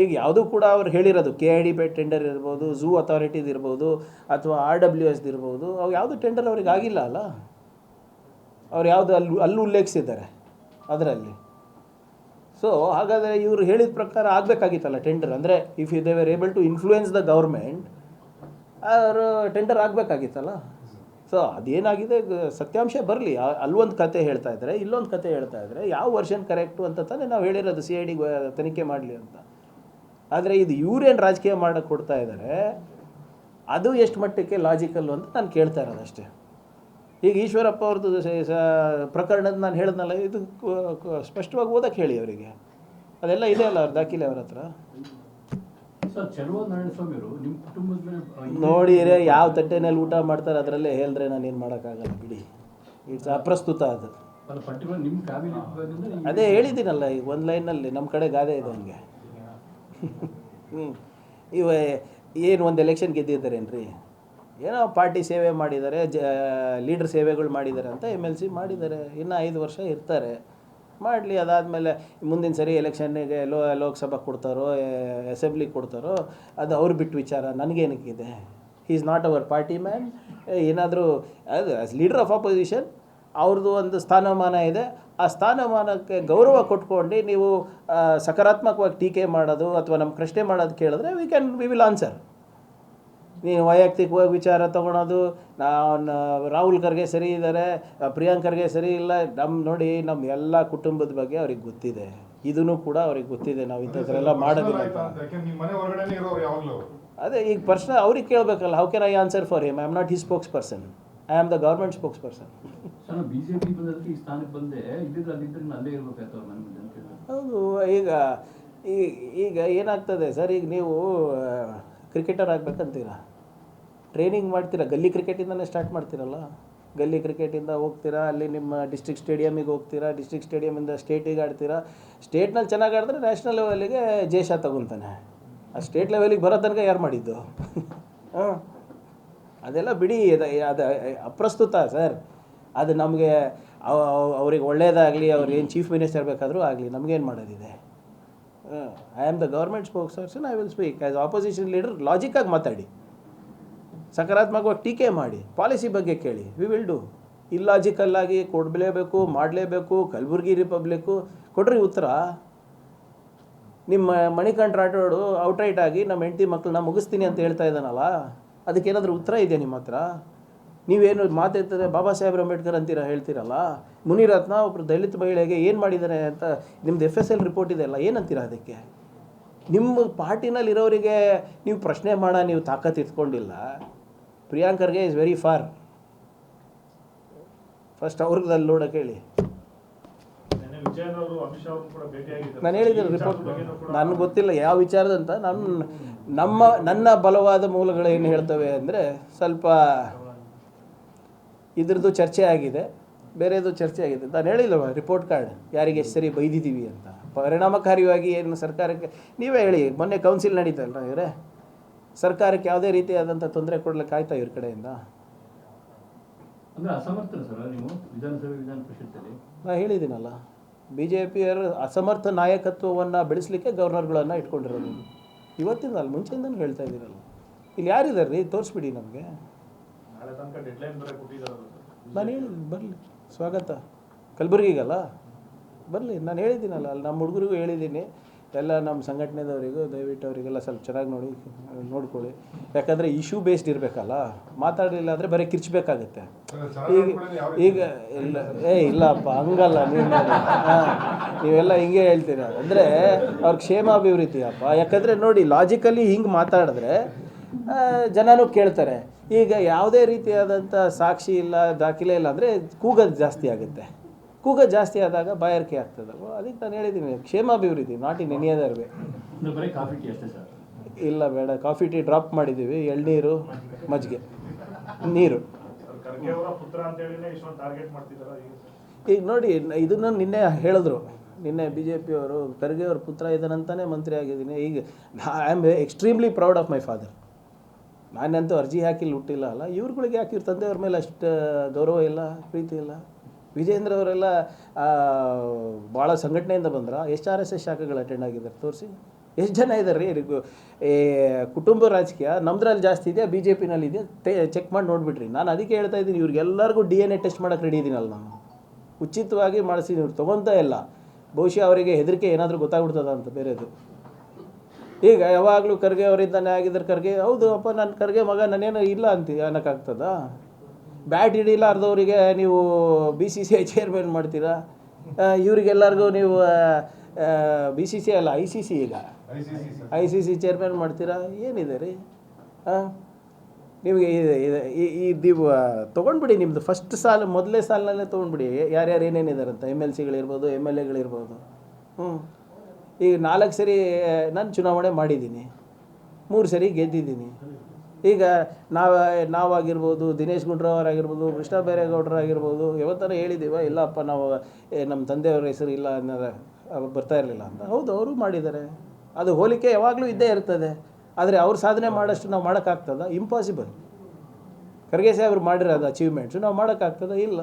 ಈಗ ಯಾವುದೂ ಕೂಡ ಅವ್ರು ಹೇಳಿರೋದು KID ಟೆಂಡರ್ ಇರ್ಬೋದು, ಝೂ ಅಥಾರಿಟೀಸ್ ಇರ್ಬೋದು, ಅಥವಾ RWS ಇರ್ಬೋದು, ಅವು ಯಾವುದು ಟೆಂಡರ್ ಅವ್ರಿಗೆ ಆಗಿಲ್ಲ ಅಲ್ಲ. ಅವ್ರು ಯಾವುದು ಅಲ್ಲೂ ಉಲ್ಲೇಖಿಸಿದ್ದಾರೆ ಅದರಲ್ಲಿ. ಸೊ ಹಾಗಾದರೆ ಇವರು ಹೇಳಿದ ಪ್ರಕಾರ ಆಗಬೇಕಾಗಿತ್ತಲ್ಲ ಟೆಂಡರ್. ಅಂದರೆ if they were able to influence the government, ಅವರು ಟೆಂಡರ್ ಆಗಬೇಕಾಗಿತ್ತಲ್ಲ. ಸೊ ಅದೇನಾಗಿದೆ, ಸತ್ಯಾಂಶ ಬರಲಿ. ಅಲ್ಲೊಂದು ಕತೆ ಹೇಳ್ತಾ ಇದ್ದಾರೆ, ಇಲ್ಲೊಂದು ಕತೆ ಹೇಳ್ತಾ ಇದ್ದಾರೆ. ಯಾವ ವರ್ಷನ್ ಕರೆಕ್ಟು ಅಂತ ತಾನೇ ನಾವು ಹೇಳಿರೋದು CID ತನಿಖೆ ಮಾಡಲಿ ಅಂತ. ಆದರೆ ಇದು ಇವರೇನು ರಾಜಕೀಯ ಮಾಡೋಕ್ಕೆ ಕೊಡ್ತಾ ಇದ್ದಾರೆ, ಅದು ಎಷ್ಟು ಮಟ್ಟಕ್ಕೆ ಲಾಜಿಕಲ್ಲು ಅಂತ ನಾನು ಕೇಳ್ತಾ ಇರೋದು ಅಷ್ಟೇ. ಈಗ ಈಶ್ವರಪ್ಪ ಅವ್ರದ್ದು ಪ್ರಕರಣದ ನಾನು ಹೇಳಿದ್ನಲ್ಲ, ಇದು ಸ್ಪಷ್ಟವಾಗಿ ಓದಕ್ಕೆ ಹೇಳಿ ಅವರಿಗೆ, ಅದೆಲ್ಲ ಇದೆ ಅಲ್ಲ ಅವ್ರ ದಾಖಲೆ ಅವ್ರ ಹತ್ರ. ನೋಡಿರೆ ಯಾವ ತಟ್ಟೆನಲ್ಲಿ ಊಟ ಮಾಡ್ತಾರೆ ಅದರಲ್ಲೇ ಹೇಳಿದ್ರೆ ನಾನು ಏನು ಮಾಡೋಕ್ಕಾಗಲ್ಲ ಬಿಡಿ. ಇಟ್ಸ್ ಅಪ್ರಸ್ತುತ ಅದು. ಅದೇ ಹೇಳಿದ್ದೀನಲ್ಲ, ಈಗ ಒಂದು ಲೈನಲ್ಲಿ ನಮ್ಮ ಕಡೆ ಗಾದೆ ಇದೆ ಹಂಗೆ. ಏನು ಒಂದು ಎಲೆಕ್ಷನ್ ಗೆದ್ದಿದ್ದಾರೇನ್ರಿ, ಏನೋ ಪಾರ್ಟಿ ಸೇವೆ ಮಾಡಿದ್ದಾರೆ, ಲೀಡರ್ ಸೇವೆಗಳು ಮಾಡಿದ್ದಾರೆ ಅಂತ MLC ಮಾಡಿದ್ದಾರೆ. ಇನ್ನು 5 ವರ್ಷ ಇರ್ತಾರೆ, ಮಾಡಲಿ. ಅದಾದಮೇಲೆ ಮುಂದಿನ ಸರಿ ಎಲೆಕ್ಷನ್ನಿಗೆ ಲೋಕಸಭಾ ಕೊಡ್ತಾರೋ ಅಸೆಂಬ್ಲಿ ಕೊಡ್ತಾರೋ ಅದು ಅವ್ರು ಬಿಟ್ಟು ವಿಚಾರ, ನನಗೇನಕ್ಕಿದೆ. He is not our party man. ಏನಾದರೂ ಅದು ಆಸ್ ಲೀಡರ್ ಆಫ್ ಅಪೋಸಿಷನ್ ಅವ್ರದ್ದು ಒಂದು ಸ್ಥಾನಮಾನ ಇದೆ. ಆ ಸ್ಥಾನಮಾನಕ್ಕೆ ಗೌರವ ಕೊಟ್ಕೊಂಡು ನೀವು ಸಕಾರಾತ್ಮಕವಾಗಿ ಟೀಕೆ ಮಾಡೋದು ಅಥವಾ ನಮ್ಮ ಪ್ರಶ್ನೆ ಮಾಡೋದು ಕೇಳಿದ್ರೆ ವಿ ವಿಲ್ ಆನ್ಸರ್. ನೀವು ವೈಯಕ್ತಿಕವಾಗಿ ವಿಚಾರ ತೊಗೊಳೋದು, ರಾಹುಲ್ ಖರ್ಗೆ ಸರಿ ಇದ್ದಾರೆ, ಪ್ರಿಯಾಂಕ್ ಖರ್ಗೆ ಸರಿ ಇಲ್ಲ, ನೋಡಿ ನಮ್ಮ ಎಲ್ಲ ಕುಟುಂಬದ ಬಗ್ಗೆ ಅವ್ರಿಗೆ ಗೊತ್ತಿದೆ, ಇದೂ ಕೂಡ ಅವ್ರಿಗೆ ಗೊತ್ತಿದೆ. ನಾವು ಇಂಥದ್ದೆಲ್ಲ ಮಾಡೋದಿಲ್ಲ ಅಂತ. ಅದೇ ಈಗ ಪ್ರಶ್ನೆ ಅವ್ರಿಗೆ ಕೇಳಬೇಕಲ್ಲ. How can I answer for him? I am not his spokesperson, I am the government spokesperson. ಹೌದು. ಈಗ ಏನಾಗ್ತದೆ ಸರ್, ಈಗ ನೀವು ಕ್ರಿಕೆಟರ್ ಆಗಬೇಕಂತೀರಾ? ಟ್ರೈನಿಂಗ್ ಮಾಡ್ತೀರಾ, ಗಲ್ಲಿ ಕ್ರಿಕೆಟಿಂದನೇ ಸ್ಟಾರ್ಟ್ ಮಾಡ್ತೀರಲ್ಲ. ಗಲ್ಲಿ ಕ್ರಿಕೆಟಿಂದ ಹೋಗ್ತೀರಾ, ಅಲ್ಲಿ ನಿಮ್ಮ ಡಿಸ್ಟ್ರಿಕ್ಟ್ ಸ್ಟೇಡಿಯಮಿಗೆ ಹೋಗ್ತೀರಾ, ಡಿಸ್ಟ್ರಿಕ್ಟ್ ಸ್ಟೇಡಿಯಮಿಂದ ಸ್ಟೇಟಿಗೆ ಆಡ್ತೀರಾ. ಸ್ಟೇಟ್ನಲ್ಲಿ ಚೆನ್ನಾಗಿ ಆಡಿದ್ರೆ ನ್ಯಾಷನಲ್ ಲೆವೆಲಿಗೆ ಜೇಷ ತಗೊತಾನೆ. ಆ ಸ್ಟೇಟ್ ಲೆವೆಲಿಗೆ ಬರೋ ತನಕ ಯಾರು ಮಾಡಿದ್ದು? ಹಾಂ, ಅದೆಲ್ಲ ಬಿಡಿ, ಅದು ಅಪ್ರಸ್ತುತ ಸರ್. ಅದು ನಮಗೆ ಅವ್ರಿಗೆ ಒಳ್ಳೇದಾಗಲಿ, ಅವ್ರು ಏನು ಚೀಫ್ ಮಿನಿಸ್ಟರ್ ಬೇಕಾದರೂ ಆಗಲಿ, ನಮಗೇನು ಮಾಡೋದಿದೆ? I am the government spokesperson, I will speak as opposition leader. ಲಾಜಿಕ್ಕಾಗಿ ಮಾತಾಡಿ, ಸಕಾರಾತ್ಮಕವಾಗಿ ಟೀಕೆ ಮಾಡಿ, ಪಾಲಿಸಿ ಬಗ್ಗೆ ಕೇಳಿ. We will do. ಇಲ್ಲಾಜಿಕಲ್ಲಾಗಿ ಕೊಡಲೇಬೇಕು, ಮಾಡಲೇಬೇಕು, ಕಲಬುರ್ಗಿ ರಿಪಬ್ಲಿಕ್ಕು ಕೊಡ್ರಿ ಉತ್ತರ. ನಿಮ್ಮ ಮಣಿಕಂಠ ರಾಠೋಡು ಔಟ್ರೈಟ್ ಆಗಿ ನಮ್ಮ ಹೆಂಡತಿ ಮಕ್ಕಳನ್ನ ಮುಗಿಸ್ತೀನಿ ಅಂತ ಹೇಳ್ತಾ ಇದ್ದಾನಲ್ಲ, ಅದಕ್ಕೇನಾದರೂ ಉತ್ತರ ಇದೆಯಾ ನಿಮ್ಮ ಹತ್ರ? ನೀವೇನು ಮಾತಾಡ್ತಾರೆ, ಬಾಬಾ ಸಾಹೇಬ್ ಅಂಬೇಡ್ಕರ್ ಅಂತೀರ, ಹೇಳ್ತೀರಲ್ಲ. ಮುನಿರತ್ನ ಒಬ್ಬರು ದಲಿತ ಮಹಿಳೆಗೆ ಏನು ಮಾಡಿದ್ದಾರೆ ಅಂತ ನಿಮ್ಮದು FSL ರಿಪೋರ್ಟ್ ಇದೆಯಲ್ಲ, ಏನಂತೀರ ಅದಕ್ಕೆ? ನಿಮ್ಮ ಪಾರ್ಟಿನಲ್ಲಿರೋರಿಗೆ ನೀವು ಪ್ರಶ್ನೆ ಮಾಡೋ ನೀವು ತಾಕತ್ತು ಇಟ್ಕೊಂಡಿಲ್ಲ. ಪ್ರಿಯಾಂಕರ್ಗೆ ಇಸ್ ವೆರಿ ಫಾರ್. ಫಸ್ಟ್ ಅವ್ರಿಗೆ ಅಲ್ಲಿ ನೋಡೋಕೆ ಹೇಳಿ. ನಾನು ಹೇಳಿದ್ದೀನಿ ರಿಪೋರ್ಟ್, ನನಗೆ ಗೊತ್ತಿಲ್ಲ ಯಾವ ವಿಚಾರದಂತ. ನನ್ನ ಬಲವಾದ ಮೂಲಗಳು ಏನು ಹೇಳ್ತವೆ ಅಂದರೆ, ಸ್ವಲ್ಪ ಇದ್ರದ್ದು ಚರ್ಚೆ ಆಗಿದೆ, ಬೇರೆದು ಚರ್ಚೆ ಆಗಿದೆ. ನಾನು ಹೇಳಿಲ್ಲವ ರಿಪೋರ್ಟ್ ಕಾರ್ಡ್ ಯಾರಿಗೆ ಎಷ್ಟು ಸರಿ ಬೈದಿದ್ದೀವಿ ಅಂತ. ಪರಿಣಾಮಕಾರಿಯಾಗಿ ಏನು ಸರ್ಕಾರಕ್ಕೆ ನೀವೇ ಹೇಳಿ. ಮೊನ್ನೆ ಕೌನ್ಸಿಲ್ ನಡೀತಲ್ಲ ಇವರೇ, ಸರ್ಕಾರಕ್ಕೆ ಯಾವುದೇ ರೀತಿಯಾದಂಥ ತೊಂದರೆ ಕೊಡ್ಲಿಕ್ಕೆ ಆಯ್ತಾ ಇವ್ರ ಕಡೆಯಿಂದ? ಅಂದರೆ ಅಸಮರ್ಥನ ಸರ್ ನೀವು ವಿಧಾನಸಭೆ ವಿಧಾನ ಪರಿಷತ್ತಲ್ಲಿ. ನಾನು ಹೇಳಿದ್ದೀನಲ್ಲ, BJPಯರು ಅಸಮರ್ಥ ನಾಯಕತ್ವವನ್ನು ಬೆಳೆಸಲಿಕ್ಕೆ ಗವರ್ನರ್ಗಳನ್ನು ಇಟ್ಕೊಂಡಿರೋದು. ಇವತ್ತಿಂದ ಅಲ್ಲ, ಮುಂಚೆಯಿಂದನೂ ಹೇಳ್ತಾ ಇದ್ದೀರಲ್ಲ. ಇಲ್ಲಿ ಯಾರಿದ್ದಾರೆ ರೀ? ತೋರಿಸ್ಬಿಡಿ ನಮಗೆ. ನಾನು ಹೇಳಿದ್ದೀನಿ ಬರಲಿ, ಸ್ವಾಗತ. ಕಲಬುರ್ಗಿಗಲ್ಲ ಬರಲಿ. ನಾನು ಹೇಳಿದ್ದೀನಲ್ಲ, ಅಲ್ಲಿ ನಮ್ಮ ಹುಡುಗರಿಗೂ ಹೇಳಿದ್ದೀನಿ, ಎಲ್ಲ ನಮ್ಮ ಸಂಘಟನೆದವರಿಗೂ ದಯವಿಟ್ಟು ಅವರಿಗೆಲ್ಲ ಸ್ವಲ್ಪ ಚೆನ್ನಾಗಿ ನೋಡ್ಕೊಳ್ಳಿ. ಯಾಕಂದರೆ ಇಶ್ಯೂ ಬೇಸ್ಡ್ ಇರಬೇಕಲ್ಲ, ಮಾತಾಡಲಿಲ್ಲ ಅಂದರೆ ಬರೀ ಕಿರ್ಚಬೇಕಾಗತ್ತೆ. ಈಗ ಇಲ್ಲಪ್ಪ ಹಂಗಲ್ಲ, ನೀವೆಲ್ಲ ಹಿಂಗೆ ಹೇಳ್ತೀರ ಅಂದರೆ ಅವ್ರ ಕ್ಷೇಮಾಭಿವೃದ್ಧಿ ಅಪ್ಪ. ಯಾಕಂದರೆ ನೋಡಿ, ಲಾಜಿಕಲಿ ಹಿಂಗೆ ಮಾತಾಡಿದ್ರೆ ಜನನೂ ಕೇಳ್ತಾರೆ. ಈಗ ಯಾವುದೇ ರೀತಿಯಾದಂಥ ಸಾಕ್ಷಿ ಇಲ್ಲ, ದಾಖಲೆ ಇಲ್ಲ ಅಂದರೆ ಕೂಗೋದು ಜಾಸ್ತಿ ಆಗುತ್ತೆ. ಕೂಗೋದು ಜಾಸ್ತಿ ಆದಾಗ ಬಾಯಾರಿಕೆ ಆಗ್ತದಲ್ವ. ಅದಕ್ಕೆ ನಾನು ಹೇಳಿದ್ದೀನಿ, ಕ್ಷೇಮಾಭಿವೃದ್ಧಿ, not in any other way. ಬರೀ ಕಾಫಿ ಟೀ ಅಷ್ಟೇ ಸರ್? ಇಲ್ಲ ಬೇಡ, ಕಾಫಿ ಟೀ ಡ್ರಾಪ್ ಮಾಡಿದ್ದೀವಿ. ಎಳ್ನೀರು, ಮಜ್ಜಿಗೆ, ನೀರು. ಈಗ ನೋಡಿ, ಇದನ್ನು ನಿನ್ನೆ ಹೇಳಿದ್ರು, ನಿನ್ನೆ BJPಯವರು ಖರ್ಗೆ ಅವ್ರ ಪುತ್ರ ಇದ್ದಾನಂತಾನೆ ಮಂತ್ರಿ ಆಗಿದ್ದೀನಿ. ಈಗ I am extremely proud of my father. ನಾನಂತೂ ಅರ್ಜಿ ಹಾಕಿಲ್ಲ, ಹುಟ್ಟಿಲ್ಲ ಅಲ್ಲ. ಇವ್ರುಗಳಿಗೆ ಯಾಕೆ ಇವ್ರ ತಂದೆಯವ್ರ ಮೇಲೆ ಅಷ್ಟು ಗೌರವ ಇಲ್ಲ, ಪ್ರೀತಿ ಇಲ್ಲ? ವಿಜೇಂದ್ರ ಅವರೆಲ್ಲ ಭಾಳ ಸಂಘಟನೆಯಿಂದ ಬಂದ್ರ. ಎಷ್ಟು RSS ಶಾಖೆಗಳು ಅಟೆಂಡ್ ಆಗಿದ್ದಾರೆ ತೋರಿಸಿ. ಎಷ್ಟು ಜನ ಇದ್ದಾರೆ ರೀ? ಕುಟುಂಬ ರಾಜಕೀಯ ನಮ್ದ್ರಲ್ಲಿ ಜಾಸ್ತಿ ಇದೆಯಾ, BJPನಲ್ಲಿ ಇದೆಯಾ? ಚೆಕ್ ಮಾಡಿ ನೋಡಿಬಿಡ್ರಿ. ನಾನು ಅದಕ್ಕೆ ಹೇಳ್ತಾ ಇದ್ದೀನಿ, ಇವ್ರಿಗೆಲ್ಲರಿಗೂ DNA ಟೆಸ್ಟ್ ಮಾಡೋಕ್ಕೆ ರೆಡಿ ಇದ್ದೀನಲ್ಲ ನಾನು. ಉಚಿತವಾಗಿ ಮಾಡಿಸಿ ಇವ್ರು ತೊಗೊತಾ ಇಲ್ಲ. ಬಹುಶಃ ಅವರಿಗೆ ಹೆದರಿಕೆ ಏನಾದರೂ ಗೊತ್ತಾಗ್ಬಿಡ್ತದ ಅಂತ ಬೇರೆದು. ಈಗ ಯಾವಾಗಲೂ ಖರ್ಗೆ ಅವರಿಂದಾನೆ ಆಗಿದ್ದಾರೆ. ಖರ್ಗೆ ಹೌದು ಅಪ್ಪ, ನನ್ನ ಖರ್ಗೆ ಮಗ, ನಾನೇನು ಇಲ್ಲ ಅಂತ ಅನ್ನೋಕ್ಕಾಗ್ತದ? ಬ್ಯಾಟ್ ಹಿಡಿಲಾರ್ದವರಿಗೆ ನೀವು BCCI ಚೇರ್ಮನ್ ಮಾಡ್ತೀರಾ? ಇವರಿಗೆಲ್ಲರಿಗೂ ನೀವು BCCI ಅಲ್ಲ, ICC, ಈಗ ICC ಚೇರ್ಮನ್ ಮಾಡ್ತೀರಾ? ಏನಿದೆ ರೀ? ನಿಮಗೆ ನೀವು ತೊಗೊಂಡ್ಬಿಡಿ, ನಿಮ್ಮದು ಫಸ್ಟ್ ಸಾಲು, ಮೊದಲೇ ಸಾಲಿನಲ್ಲೇ ತೊಗೊಂಡ್ಬಿಡಿ. ಯಾರ್ಯಾರು ಏನೇನಿದ್ದಾರೆ ಅಂತ. MLCಗಳಿರ್ಬೋದು, MLAಗಳಿರ್ಬೋದು. ಈಗ 4 ಸರಿ ನಾನು ಚುನಾವಣೆ ಮಾಡಿದ್ದೀನಿ, 3 ಸರಿ ಗೆದ್ದಿದ್ದೀನಿ. ಈಗ ನಾವಾಗಿರ್ಬೋದು, ದಿನೇಶ್ ಗುಂಡ್ರಾವ್ ಆಗಿರ್ಬೋದು, ಕೃಷ್ಣ ಬೈರೇಗೌಡರಾಗಿರ್ಬೋದು, ಯಾವತ್ತಾರ ಹೇಳಿದ್ದೀವ ಇಲ್ಲಪ್ಪ ನಾವು ನಮ್ಮ ತಂದೆಯವ್ರ ಹೆಸರು ಇಲ್ಲ ಅನ್ನೋದು ಬರ್ತಾ ಇರಲಿಲ್ಲ ಅಂತ? ಹೌದು, ಅವರು ಮಾಡಿದ್ದಾರೆ. ಅದು ಹೋಲಿಕೆ ಯಾವಾಗಲೂ ಇದ್ದೇ ಇರ್ತದೆ. ಆದರೆ ಅವ್ರು ಸಾಧನೆ ಮಾಡೋಷ್ಟು ನಾವು ಮಾಡೋಕ್ಕಾಗ್ತದ? ಇಂಪಾಸಿಬಲ್. ಖರ್ಗೆ ಸಾಹೇಬ್ರು ಮಾಡಿರೋದು ಅಚೀವ್ಮೆಂಟ್ಸು ನಾವು ಮಾಡೋಕ್ಕಾಗ್ತದ? ಇಲ್ಲ.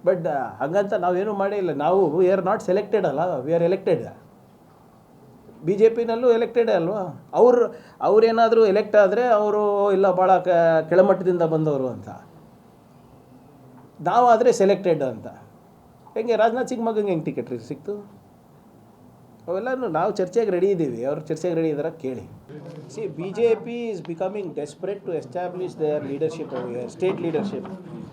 ಬಟ್ ಹಾಗಂತ ನಾವೇನೂ ಮಾಡೇ ಇಲ್ಲ. ನಾವು ವಿ ಆರ್ ನಾಟ್ ಸೆಲೆಕ್ಟೆಡ್ ಅಲ್ಲ, ವಿ ಆರ್ ಎಲೆಕ್ಟೆಡ್. BJPನಲ್ಲೂ ಎಲೆಕ್ಟೆಡೇ ಅಲ್ವಾ? ಅವ್ರೇನಾದರೂ ಎಲೆಕ್ಟ್ ಆದರೆ ಅವರು ಇಲ್ಲ ಭಾಳ ಕೆಳಮಟ್ಟದಿಂದ ಬಂದವರು ಅಂತ, ನಾವಾದರೆ ಸೆಲೆಕ್ಟೆಡ್ ಅಂತ. ಹೆಂಗೆ ರಾಜನಾಥ್ ಸಿಂಗ್ ಮಗಂಗೆ ಹೆಂಗೆ ಟಿಕೆಟ್ ಸಿಕ್ತು? ಅವೆಲ್ಲನೂ ನಾವು ಚರ್ಚೆಗೆ ರೆಡಿ ಇದ್ದೀವಿ. ಅವ್ರು ಚರ್ಚೆಗೆ ರೆಡಿ ಇದ್ದಾರೆ, ಕೇಳಿ. See, BJP is becoming desperate to establish their leadership over here, state leadership.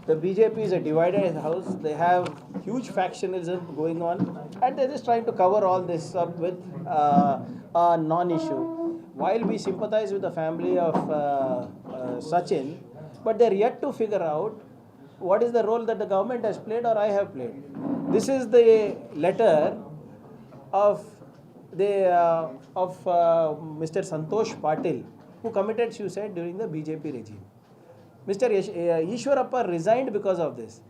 The BJP is a divided house. They have huge factionalism going on, and they're just trying to cover all this up with a non-issue. While we sympathize with the family of Sachin, but they're yet to figure out what is the role that the government has played or I have played. This is the letter of Mr. Santosh Patil, who committed suicide during the BJP regime. Mr. Ishwarappa resigned because of this.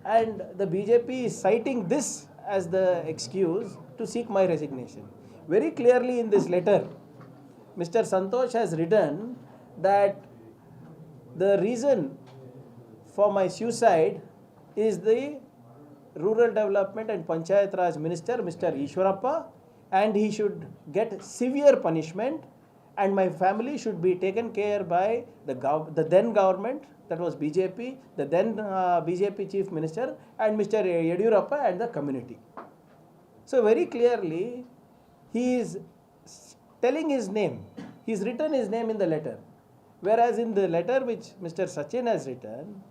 And the BJP is citing this as the excuse to seek my resignation. Very clearly in this letter, Mr. Santosh has written that the reason for my suicide is the Rural Development and Panchayat Raj Minister, Mr. Ishwarappa, and he should get severe punishment, and my family should be taken care by the then government, that was BJP, the then BJP Chief Minister, and Mr. Yediyurappa and the community. So very clearly, he is telling his name. He's written his name in the letter. Whereas in the letter which Mr. Sachin has written,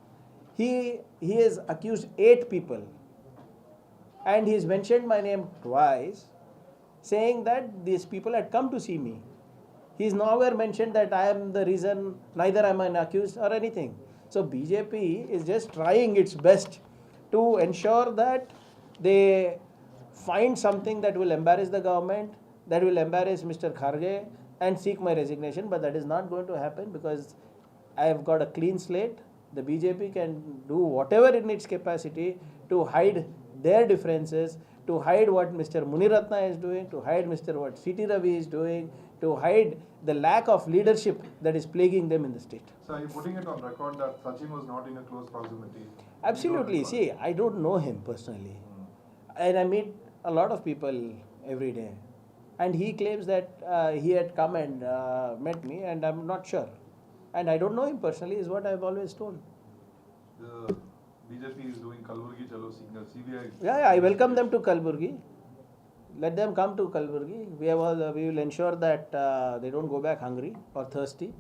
he has accused 8 people. And he's mentioned my name twice, saying that these people had come to see me. He's nowhere mentioned that I am the reason, neither am I an accused or anything. So BJP is just trying its best to ensure that they find something that will embarrass the government, that will embarrass Mr. Kharge, and seek my resignation. But that is not going to happen because I have got a clean slate. The BJP can do whatever in its capacity to hide their differences, to hide what Mr. Muniratna is doing, to hide what C.T. Ravi is doing, to hide the lack of leadership that is plaguing them in the state. So are you putting it on record that Sachin was not in a close proximity? Absolutely. See, I don't know him personally. And I meet a lot of people every day. And he claims that he had come and met me, and I'm not sure. And I don't know him personally, is what I've always told. The BJP is doing Kalburgi Chalo signal, CBI. Yeah, I welcome them to Kalburgi. Let them come to Kalburgi. We will ensure that they don't go back hungry or thirsty,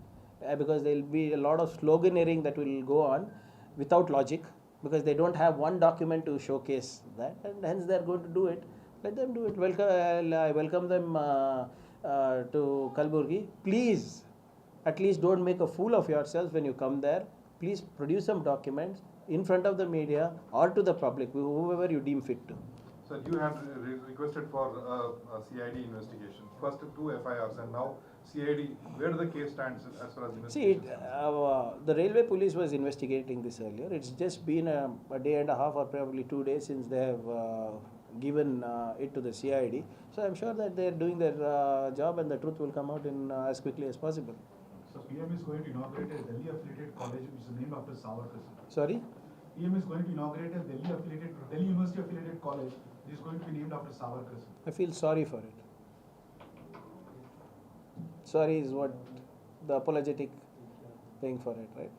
because there will be a lot of sloganeering that will go on without logic, because they don't have one document to showcase that, and hence they are going to do it. Let them do it. I welcome them to Kalburgi. Please, at least don't make a fool of yourself when you come there. Please produce some documents in front of the media or to the public, whoever you deem fit to. So you have requested for a CID investigation. First 2 FIRs and now CID. Where the case stands as far as investigation? See, the railway police was investigating this earlier. It's just been a day and a half or probably 2 days since they have given it to the CID. So I'm sure that they're doing their job, and the truth will come out in as quickly as possible. So PM is going to inaugurate a Delhi affiliated college which is named after Savarkar. Sorry? PM is going to inaugurate a Delhi University affiliated college which is going to be named after Savarkar. I feel sorry for it. Sorry is what the apologetic thing for it, right?